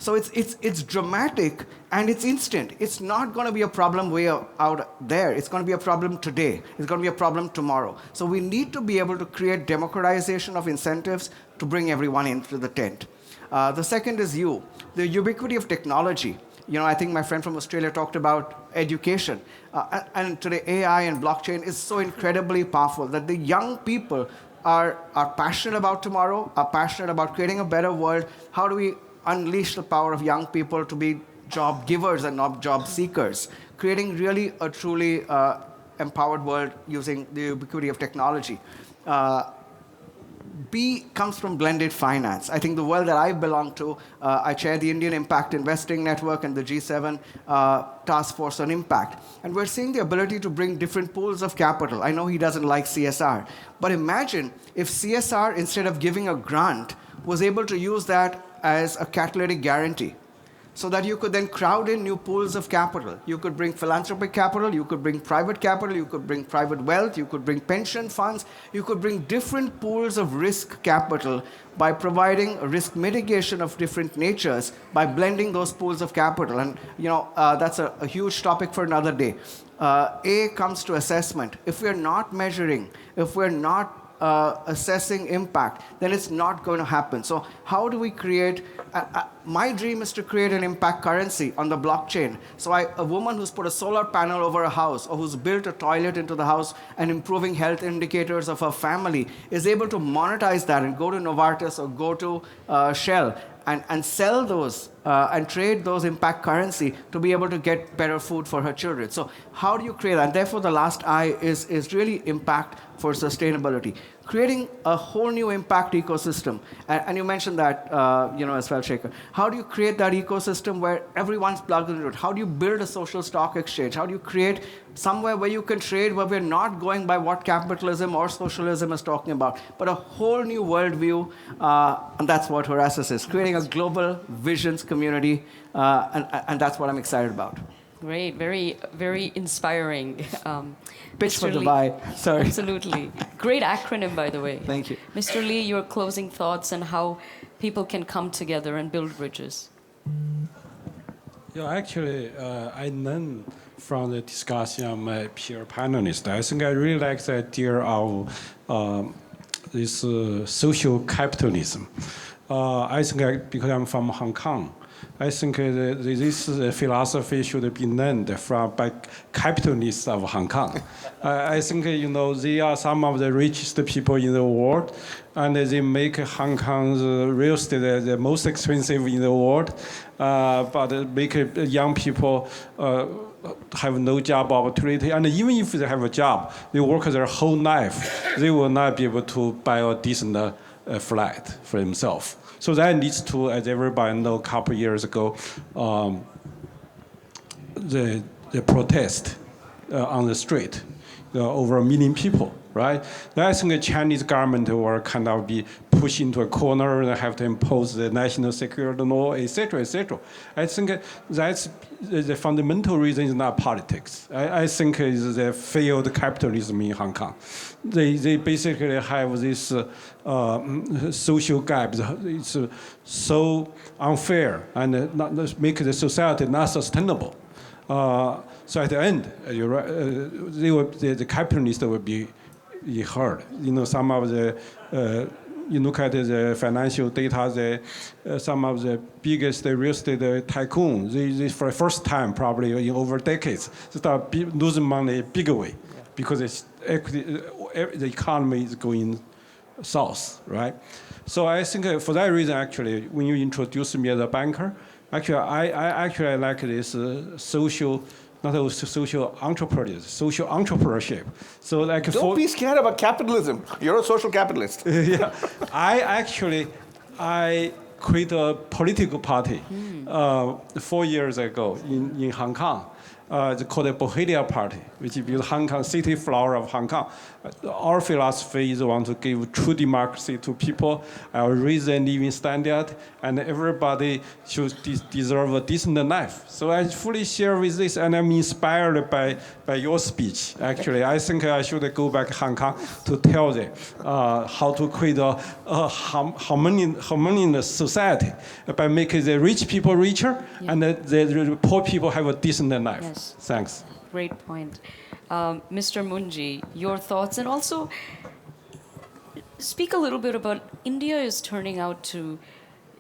So it's dramatic and it's instant. It's not going to be a problem way out there. It's going to be a problem today. It's going to be a problem tomorrow. So we need to be able to create democratization of incentives to bring everyone into the tent. The second is the ubiquity of technology. I think my friend from Australia talked about education. And today AI and blockchain is so incredibly powerful that the young people are passionate about tomorrow, are passionate about creating a better world. How do we unleash the power of young people to be job givers and not job seekers, creating really a truly empowered world using the ubiquity of technology. B comes from blended finance. I think the world that I belong to, I chair the Indian Impact Investing Network and the G7 Task Force on Impact. And we're seeing the ability to bring different pools of capital. I know he doesn't like CSR, but imagine if CSR, instead of giving a grant, was able to use that as a catalytic guarantee, so that you could then crowd in new pools of capital. You could bring philanthropic capital, you could bring private capital, you could bring private wealth, you could bring pension funds, you could bring different pools of risk capital by providing a risk mitigation of different natures by blending those pools of capital. And that's a huge topic for another day. A comes to assessment. If we're not measuring, if we're not assessing impact, then it's not going to happen. So how do we create, my dream is to create an impact currency on the blockchain. So a woman who's put a solar panel over a house or who's built a toilet into the house and improving health indicators of her family is able to monetize that and go to Novartis or go to Shell and sell those and trade those impact currency to be able to get better food for her children. So how do you create that? And therefore, the last I is really impact for sustainability. Creating a whole new impact ecosystem. And you mentioned that as well, Sekhar. How do you create that ecosystem where everyone's plugged into it? How do you build a social stock exchange? How do you create somewhere where you can trade where we're not going by what capitalism or socialism is talking about, but a whole new worldview, and that's what Horasis is, creating a global visions community, and that's what I'm excited about. Great, very, very inspiring. Pitch for Mr. Lee. Dubai, sorry. Absolutely. Great acronym, by the way. Thank you. Mr. Lee, your closing thoughts on how people can come together and build bridges. Yeah, actually, I learned from the discussion of my peer panelists. I think I really like the idea of this social capitalism. I think because I'm from Hong Kong, I think this philosophy should be learned from by capitalists of Hong Kong. I think they are some of the richest people in the world, and they make Hong Kong's real estate the most expensive in the world. But make young people have no job opportunity, and even if they have a job, they work their whole life, they will not be able to buy a decent flat for themselves. So that leads to, as everybody knows, a couple of years ago, the protest on the street, over 1 million people right? I think the Chinese government will kind of be pushed into a corner and have to impose the national security law, etc., etc. I think that's the fundamental reason is not politics. I think it's the failed capitalism in Hong Kong. They basically have this social gap. It's so unfair and not make the society not sustainable. So at the end, you're right, the capitalists will be hurt. You know, some of the, you look at the financial data, some of the biggest real estate tycoons, they for the first time probably in over decades, start losing money big way because it's the economy is going south, right? So I think for that reason, actually, when you introduce me as a banker, actually, I actually like this social, not only social entrepreneurs, social entrepreneurship. So like Don't be scared about capitalism. You're a social capitalist. yeah, I created a political party 4 years ago in Hong Kong. It's called the Bohemia Party, which is Hong Kong city flower of Hong Kong. Our philosophy is want to give true democracy to people, raise their living standard, and everybody should deserve a decent life. So I fully share with this, and I'm inspired by your speech. Actually, I think I should go back to Hong Kong to tell them how to create a harmonious society by making the rich people richer and the poor people have a decent life. Yes. Thanks. Great point. Mr. Munjee, your thoughts, and also speak a little bit about India is turning out to,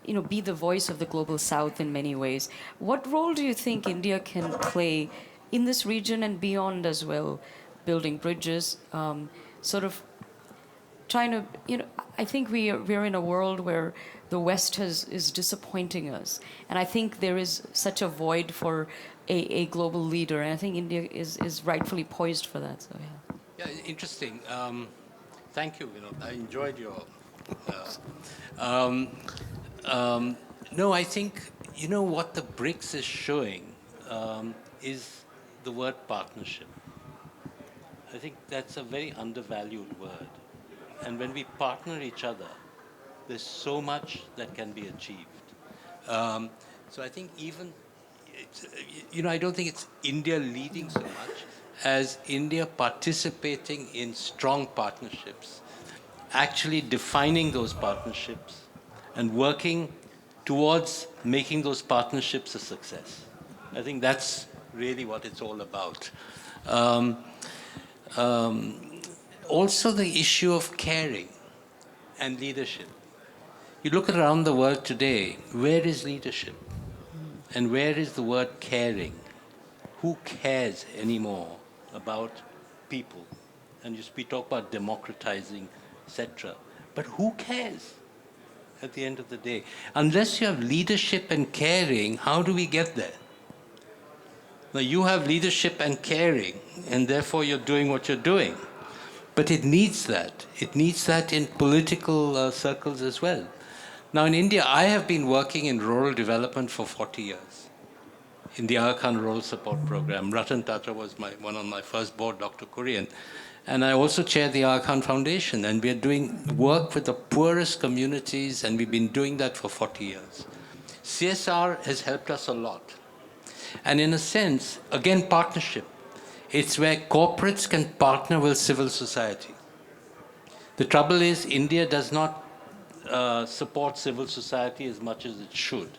you know, be the voice of the global South in many ways. What role do you think India can play in this region and beyond as well, building bridges, sort of trying to, you know, I think we're in a world where the West is disappointing us, and I think there is such a void for a global leader, and I think India is rightfully poised for that. So yeah. Yeah, interesting. Thank you, Vinod. I enjoyed your. No, I think you know what the BRICS is showing is the word partnership. I think that's a very undervalued word, and when we partner each other, there's so much that can be achieved. So I think even. You know, I don't think it's India leading so much as India participating in strong partnerships, actually defining those partnerships and working towards making those partnerships a success. I think that's really what it's all about. Also the issue of caring and leadership. You look around the world today, where is leadership? And where is the word caring? Who cares anymore about people? And we talk about democratizing, etc. But who cares at the end of the day? Unless you have leadership and caring, how do we get there? Now, you have leadership and caring, and therefore you're doing what you're doing. But it needs that. It needs that in political circles as well. Now in India, I have been working in rural development for 40 years in the Aga Khan Rural Support Program. Ratan Tata was one of my first board, Dr. Korean. And I also chair the Aga Khan Foundation, and we are doing work with the poorest communities, and we've been doing that for 40 years. CSR has helped us a lot. And in a sense, again, partnership. It's where corporates can partner with civil society. The trouble is, India does not support civil society as much as it should.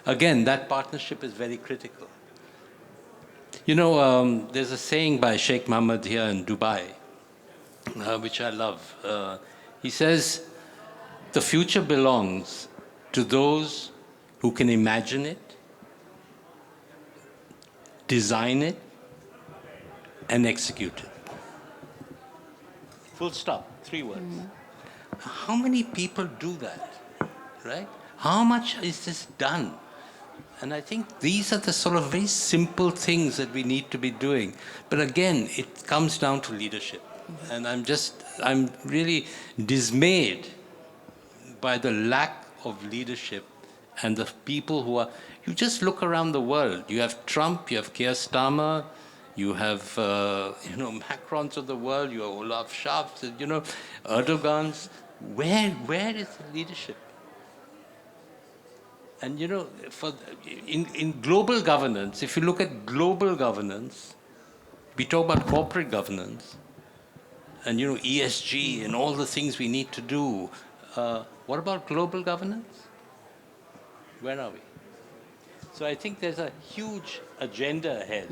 Again, that partnership is very critical. You know, there's a saying by Sheikh Mohammed here in Dubai, which I love. He says, the future belongs to those who can imagine it, design it, and execute it. Full stop, 3 words. How many people do that, right? How much is this done? And I think these are the sort of very simple things that we need to be doing. But again, it comes down to leadership. And I'm really dismayed by the lack of leadership and the people who are, you just look around the world. You have Trump, you have Keir Starmer, You have, Macrons of the world, you have Olaf Scholz, Erdogans. Where is the leadership? And, in global governance, if you look at global governance, we talk about corporate governance and, ESG and all the things we need to do. What about global governance? Where are we? So I think there's a huge agenda ahead.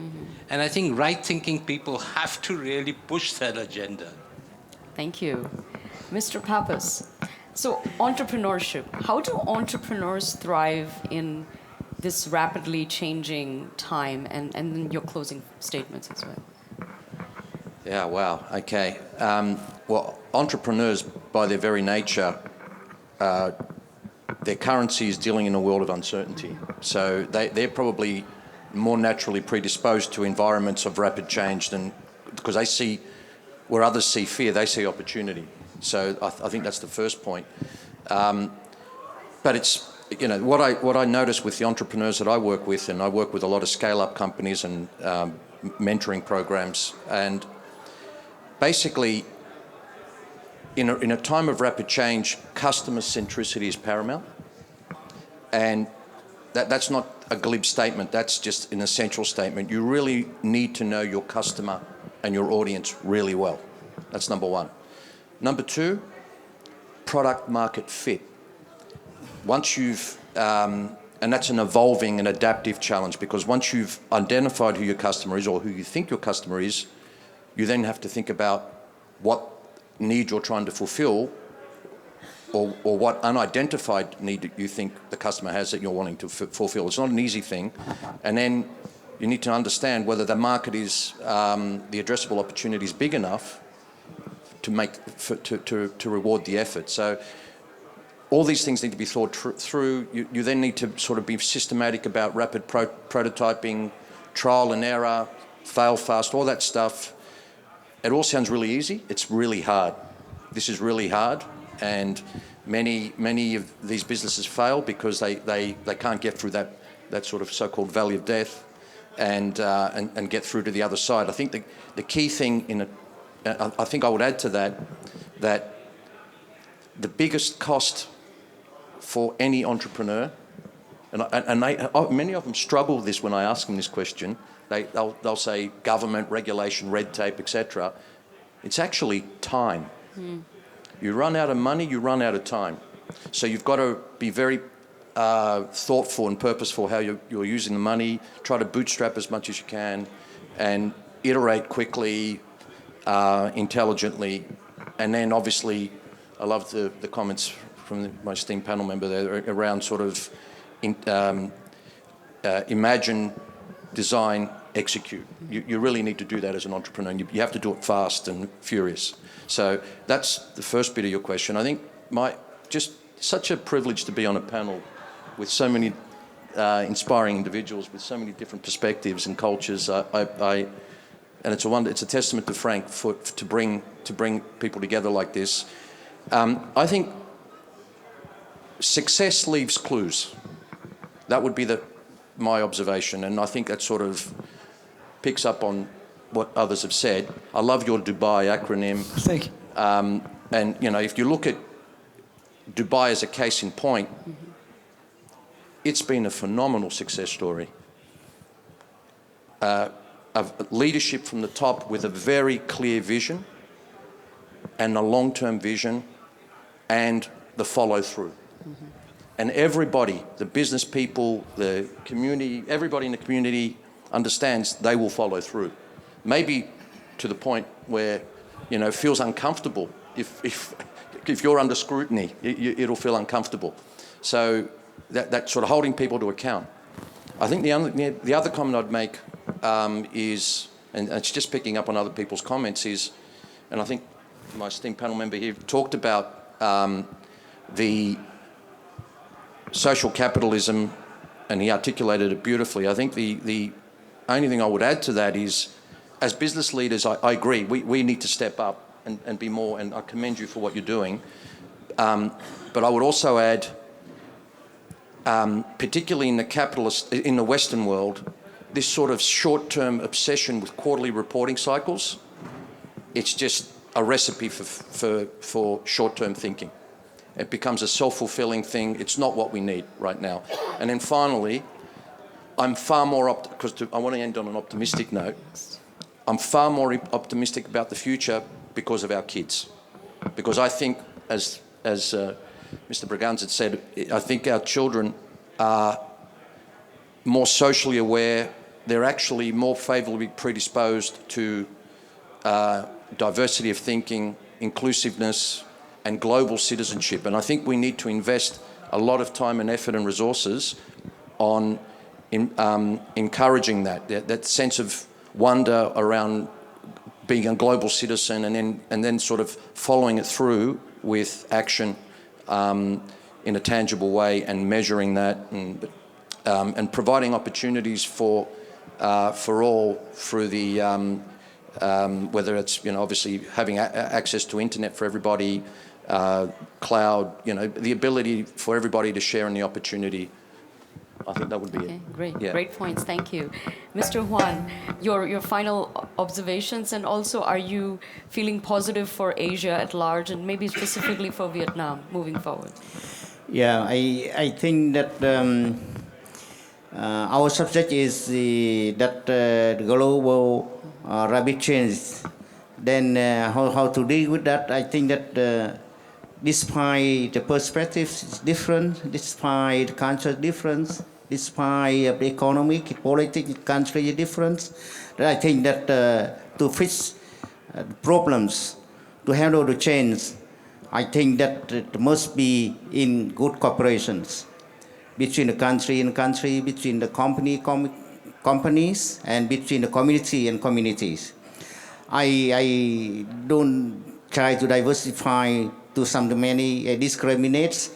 And I think right-thinking people have to really push that agenda. Thank you. Mr. Pappas, so entrepreneurship, how do entrepreneurs thrive in this rapidly changing time, and then your closing statements as well? Yeah, wow, okay. Well, entrepreneurs, by their very nature, their currency is dealing in a world of uncertainty. So they're probably more naturally predisposed to environments of rapid change because they see, where others see fear, they see opportunity. So I think that's the first point. But it's, what I notice with the entrepreneurs that I work with, and I work with a lot of scale-up companies and mentoring programs, and basically, in a time of rapid change, customer centricity is paramount. And that's not a glib statement, that's just an essential statement. You really need to know your customer and your audience really well. That's number one. Number two, product market fit. Once you've, and that's an evolving and adaptive challenge, because once you've identified who your customer is or who you think your customer is, you then have to think about what need you're trying to fulfill, or what unidentified need you think the customer has that you're wanting to fulfill. It's not an easy thing. And then you need to understand whether the market is, the addressable opportunity is big enough to reward the effort. So all these things need to be thought through. You then need to sort of be systematic about rapid prototyping, trial and error, fail fast, all that stuff. It all sounds really easy. It's really hard. This is really hard, and many of these businesses fail because they can't get through that sort of so-called valley of death and get through to the other side. I think the key thing I think I would add to that the biggest cost for any entrepreneur, and many of them struggle with this when I ask them this question. They'll say government, regulation, red tape, etc. It's actually time. You run out of money, you run out of time. So you've got to be very thoughtful and purposeful how you're using the money, try to bootstrap as much as you can, and iterate quickly, intelligently. And then obviously, I love the comments from my esteemed panel member there around sort of imagine, design, execute. You really need to do that as an entrepreneur, and you have to do it fast and furious. So that's the first bit of your question. I think just such a privilege to be on a panel with so many inspiring individuals with so many different perspectives and cultures. And it's a wonder. It's a testament to Frank to bring people together like this. I think success leaves clues. That would be my observation, and I think that sort of picks up on what others have said. I love your Dubai acronym. Thank you. And if you look at Dubai as a case in point, it's been a phenomenal success story. Of leadership from the top with a very clear vision and a long-term vision and the follow-through. And everybody, the business people, the community, everybody in the community understands they will follow through. Maybe to the point where, it feels uncomfortable. If you're under scrutiny, it'll feel uncomfortable. So that sort of holding people to account. I think the other comment I'd make is, and it's just picking up on other people's comments, is, and I think my esteemed panel member here talked about the social capitalism, and he articulated it beautifully. I think the only thing I would add to that is, as business leaders, I agree, we need to step up and be more, and I commend you for what you're doing. But I would also add, particularly in the Western world, this sort of short-term obsession with quarterly reporting cycles, it's just a recipe for short-term thinking. It becomes a self-fulfilling thing. It's not what we need right now. And then finally, I'm far more because I want to end on an optimistic note. I'm far more optimistic about the future because of our kids. Because I think, as Mr. Braganza said, I think our children are more socially aware. They're actually more favourably predisposed to diversity of thinking, inclusiveness, and global citizenship. And I think we need to invest a lot of time and effort and resources on encouraging that sense of wonder around being a global citizen, and then sort of following it through with action in a tangible way, and measuring that, and providing opportunities for all through the whether it's obviously having access to internet for everybody, cloud, the ability for everybody to share in the opportunity. I think that would be it. Great, Yeah. Great points. Thank you, Mr. Huan. Your final observations, and also, are you feeling positive for Asia at large, and maybe specifically for Vietnam moving forward? Yeah, I think that our subject is that global rapid change. Then how to deal with that? I think that despite the perspectives different, despite the culture difference, despite the economic, political, country difference, I think that to fix problems, to handle the change, I think that it must be in good cooperations between the country and country, between the companies, and between the community and communities. I don't try to diversify to some many discriminates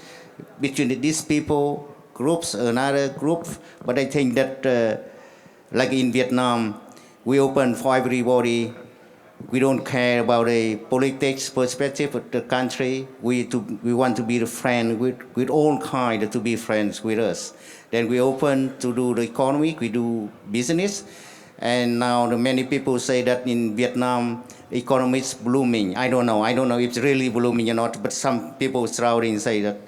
between these people groups, another group, but I think that like in Vietnam, we open for everybody. We don't care about the politics perspective of the country. We want to be the friend with all kind to be friends with us. Then we open to do the economy, we do business. And now the many people say that in Vietnam, economy is blooming. I don't know if it's really blooming or not, but some people surrounding say that.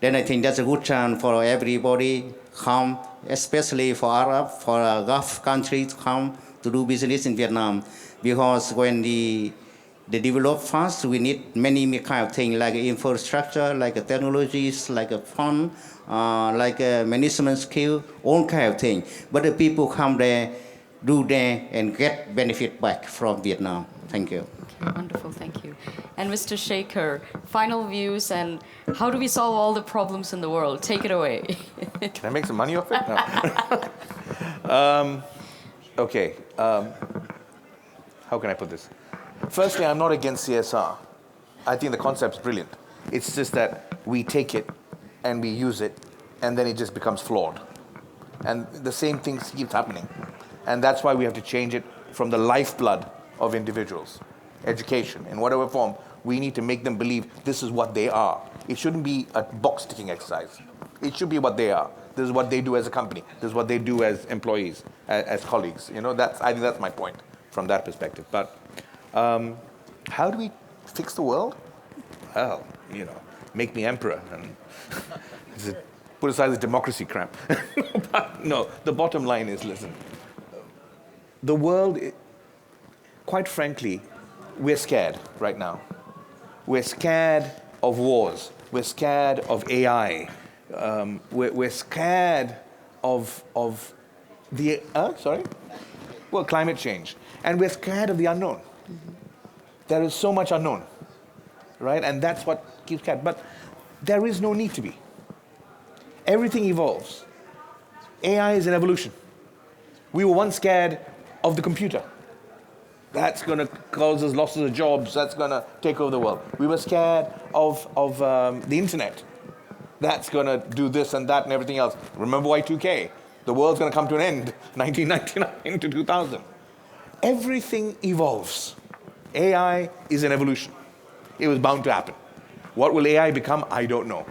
Then I think that's a good chance for everybody come, especially for Arab, for Gulf countries come to do business in Vietnam. Because when the develop fast, we need many kind of things like infrastructure, like technologies, like a fund, like a management skill, all kind of things. But the people come there, do there, and get benefit back from Vietnam. Thank you. Okay, wonderful, thank you. And Mr. Sekhar, final views, and how do we solve all the problems in the world? Take it away. Can I make some money off it? No. Okay. How can I put this? Firstly, I'm not against CSR. I think the concept's brilliant. It's just that we take it and we use it, and then it just becomes flawed. And the same thing keeps happening. And that's why we have to change it from the lifeblood of individuals. Education, in whatever form, we need to make them believe this is what they are. It shouldn't be a box-ticking exercise. It should be what they are. This is what they do as a company. This is what they do as employees, as colleagues. I think that's my point from that perspective. But how do we fix the world? Well, make me emperor and put aside the democracy crap. But no, the bottom line is, listen, the world, quite frankly, we're scared right now. We're scared of wars. We're scared of AI. We're scared of the, climate change. And we're scared of the unknown. Mm-hmm. There is so much unknown, right? And that's what keeps scared. But there is no need to be. Everything evolves. AI is an evolution. We were once scared of the computer. That's going to cause us losses of jobs. That's going to take over the world. We were scared of the internet. That's going to do this and that and everything else. Remember Y2K? The world's going to come to an end, 1999 to 2000. Everything evolves. AI is an evolution. It was bound to happen. What will AI become? I don't know.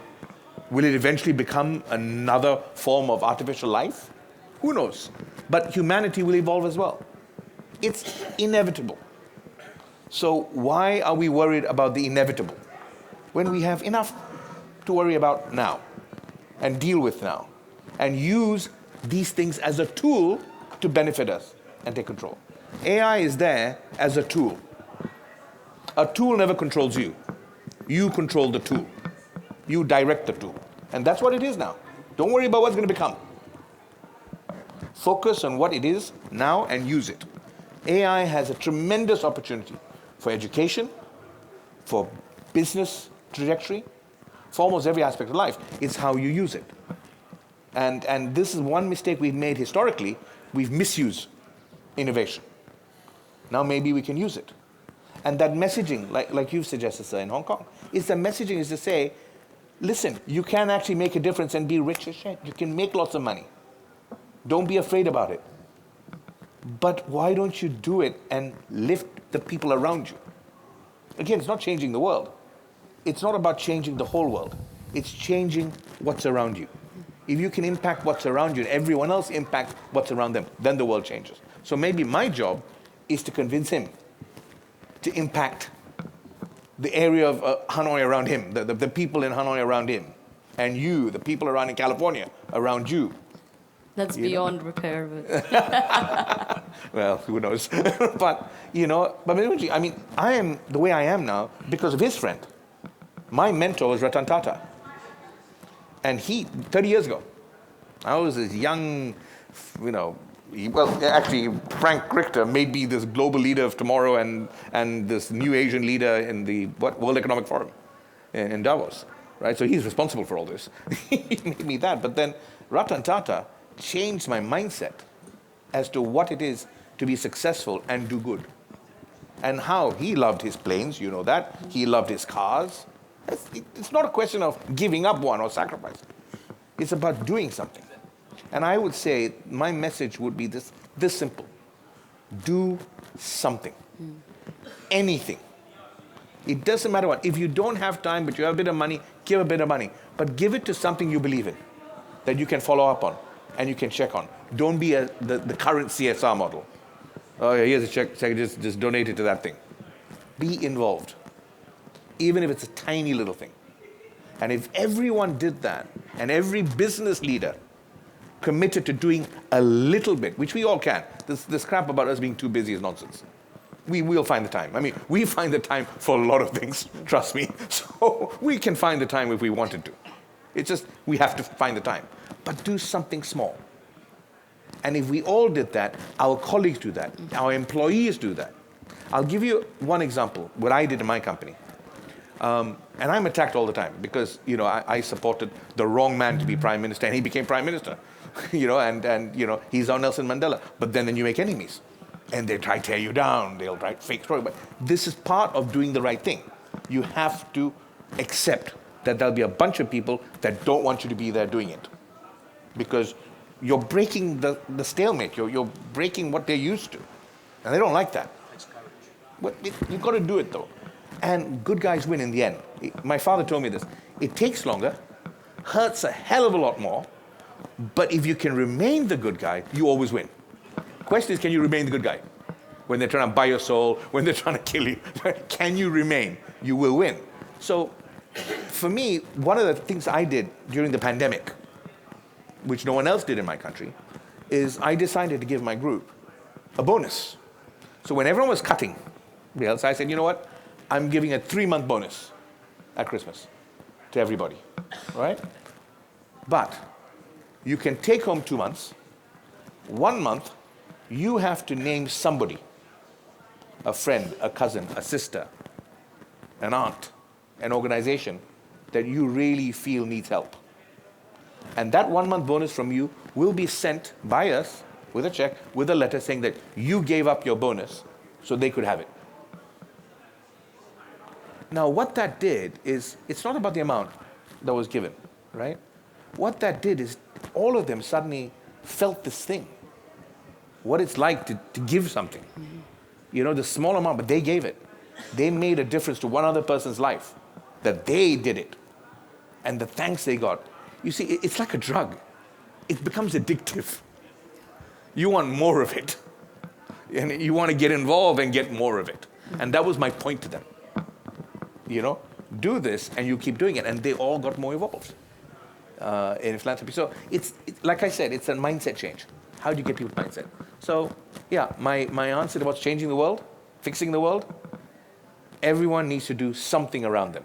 Will it eventually become another form of artificial life? Who knows? But humanity will evolve as well. It's inevitable. So why are we worried about the inevitable when we have enough to worry about now and deal with now and use these things as a tool to benefit us and take control? AI is there as a tool. A tool never controls you. You control the tool. You direct the tool. And that's what it is now. Don't worry about what's going to become. Focus on what it is now and use it. AI has a tremendous opportunity for education, for business trajectory, for almost every aspect of life. It's how you use it. And this is one mistake we've made historically. We've misused innovation. Now maybe we can use it. And that messaging, like you've suggested, sir, in Hong Kong, is the messaging is to say, listen, you can actually make a difference and be rich as shit. You can make lots of money. Don't be afraid about it. But why don't you do it and lift the people around you? Again, it's not changing the world. It's not about changing the whole world. It's changing what's around you. If you can impact what's around you and everyone else impact what's around them, then the world changes. So maybe my job is to convince him to impact the area of Hanoi around him, the people in Hanoi around him, and you, the people around in California around you. That's beyond repair. But Well, who knows? But Munjee, I mean, I am the way I am now because of his friend. My mentor was Ratan Tata. And 30 years ago, I was this young, actually, Frank Richter made me this global leader of tomorrow and this new Asian leader in the World Economic Forum in Davos, right? So he's responsible for all this. He made me that. But then Ratan Tata changed my mindset as to what it is to be successful and do good. And how he loved his planes, you know that. He loved his cars. It's not a question of giving up one or sacrificing. It's about doing something. And I would say my message would be this simple. Do something. Anything. It doesn't matter what. If you don't have time but you have a bit of money, give a bit of money. But give it to something you believe in, that you can follow up on and you can check on. Don't be the current CSR model. Oh, yeah, here's a check, just donate it to that thing. Be involved, even if it's a tiny little thing. And if everyone did that, and every business leader committed to doing a little bit, which we all can. This crap about us being too busy is nonsense. We'll find the time. I mean, we find the time for a lot of things, trust me. So we can find the time if we wanted to. It's just we have to find the time. But do something small. And if we all did that, our colleagues do that, our employees do that. I'll give you one example, what I did in my company. And I'm attacked all the time because, I supported the wrong man to be prime minister and he became prime minister. And he's our Nelson Mandela. But then you make enemies. And they try to tear you down. They'll write fake stories. But this is part of doing the right thing. You have to accept that there'll be a bunch of people that don't want you to be there doing it. Because you're breaking the stalemate. You're breaking what they're used to. And they don't like that. But you've got to do it, though. And good guys win in the end. My father told me this. It takes longer, hurts a hell of a lot more, but if you can remain the good guy, you always win. Question is, can you remain the good guy? When they're trying to buy your soul, when they're trying to kill you, can you remain? You will win. So for me, one of the things I did during the pandemic, which no one else did in my country, is I decided to give my group a bonus. So when everyone was cutting, I said, you know what? I'm giving a 3-month bonus at Christmas to everybody, right? But you can take home 2 months. 1 month, you have to name somebody, a friend, a cousin, a sister, an aunt, an organization that you really feel needs help. And that 1 month bonus from you will be sent by us with a check, with a letter saying that you gave up your bonus so they could have it. Now, what that did is, it's not about the amount that was given, right? What that did is all of them suddenly felt this thing, what it's like to give something. The small amount, but they gave it. They made a difference to one other person's life, that they did it. And the thanks they got. You see, it's like a drug. It becomes addictive. You want more of it. And you want to get involved and get more of it. And that was my point to them. You know, do this and you keep doing it. And they all got more involved in philanthropy. So it's like I said, it's a mindset change. How do you get people's mindset? So yeah, my answer to what's changing the world, fixing the world, everyone needs to do something around them.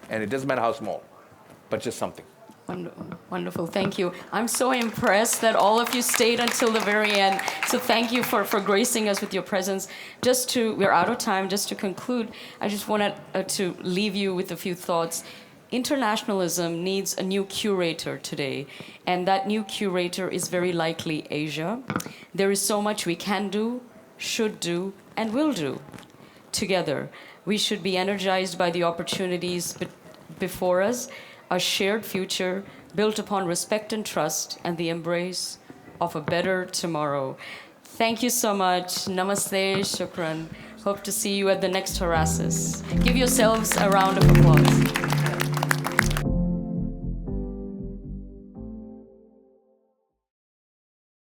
And it doesn't matter how small, but just something. Wonderful, thank you. I'm so impressed that all of you stayed until the very end. So thank you for gracing us with your presence. We're out of time, just to conclude, I just wanted to leave you with a few thoughts. Internationalism needs a new curator today, and that new curator is very likely Asia. There is so much we can do, should do, and will do together. We should be energized by the opportunities before us, a shared future built upon respect and trust and the embrace of a better tomorrow. Thank you so much. Namaste, shukran. Hope to see you at the next Horasis. Give yourselves a round of applause.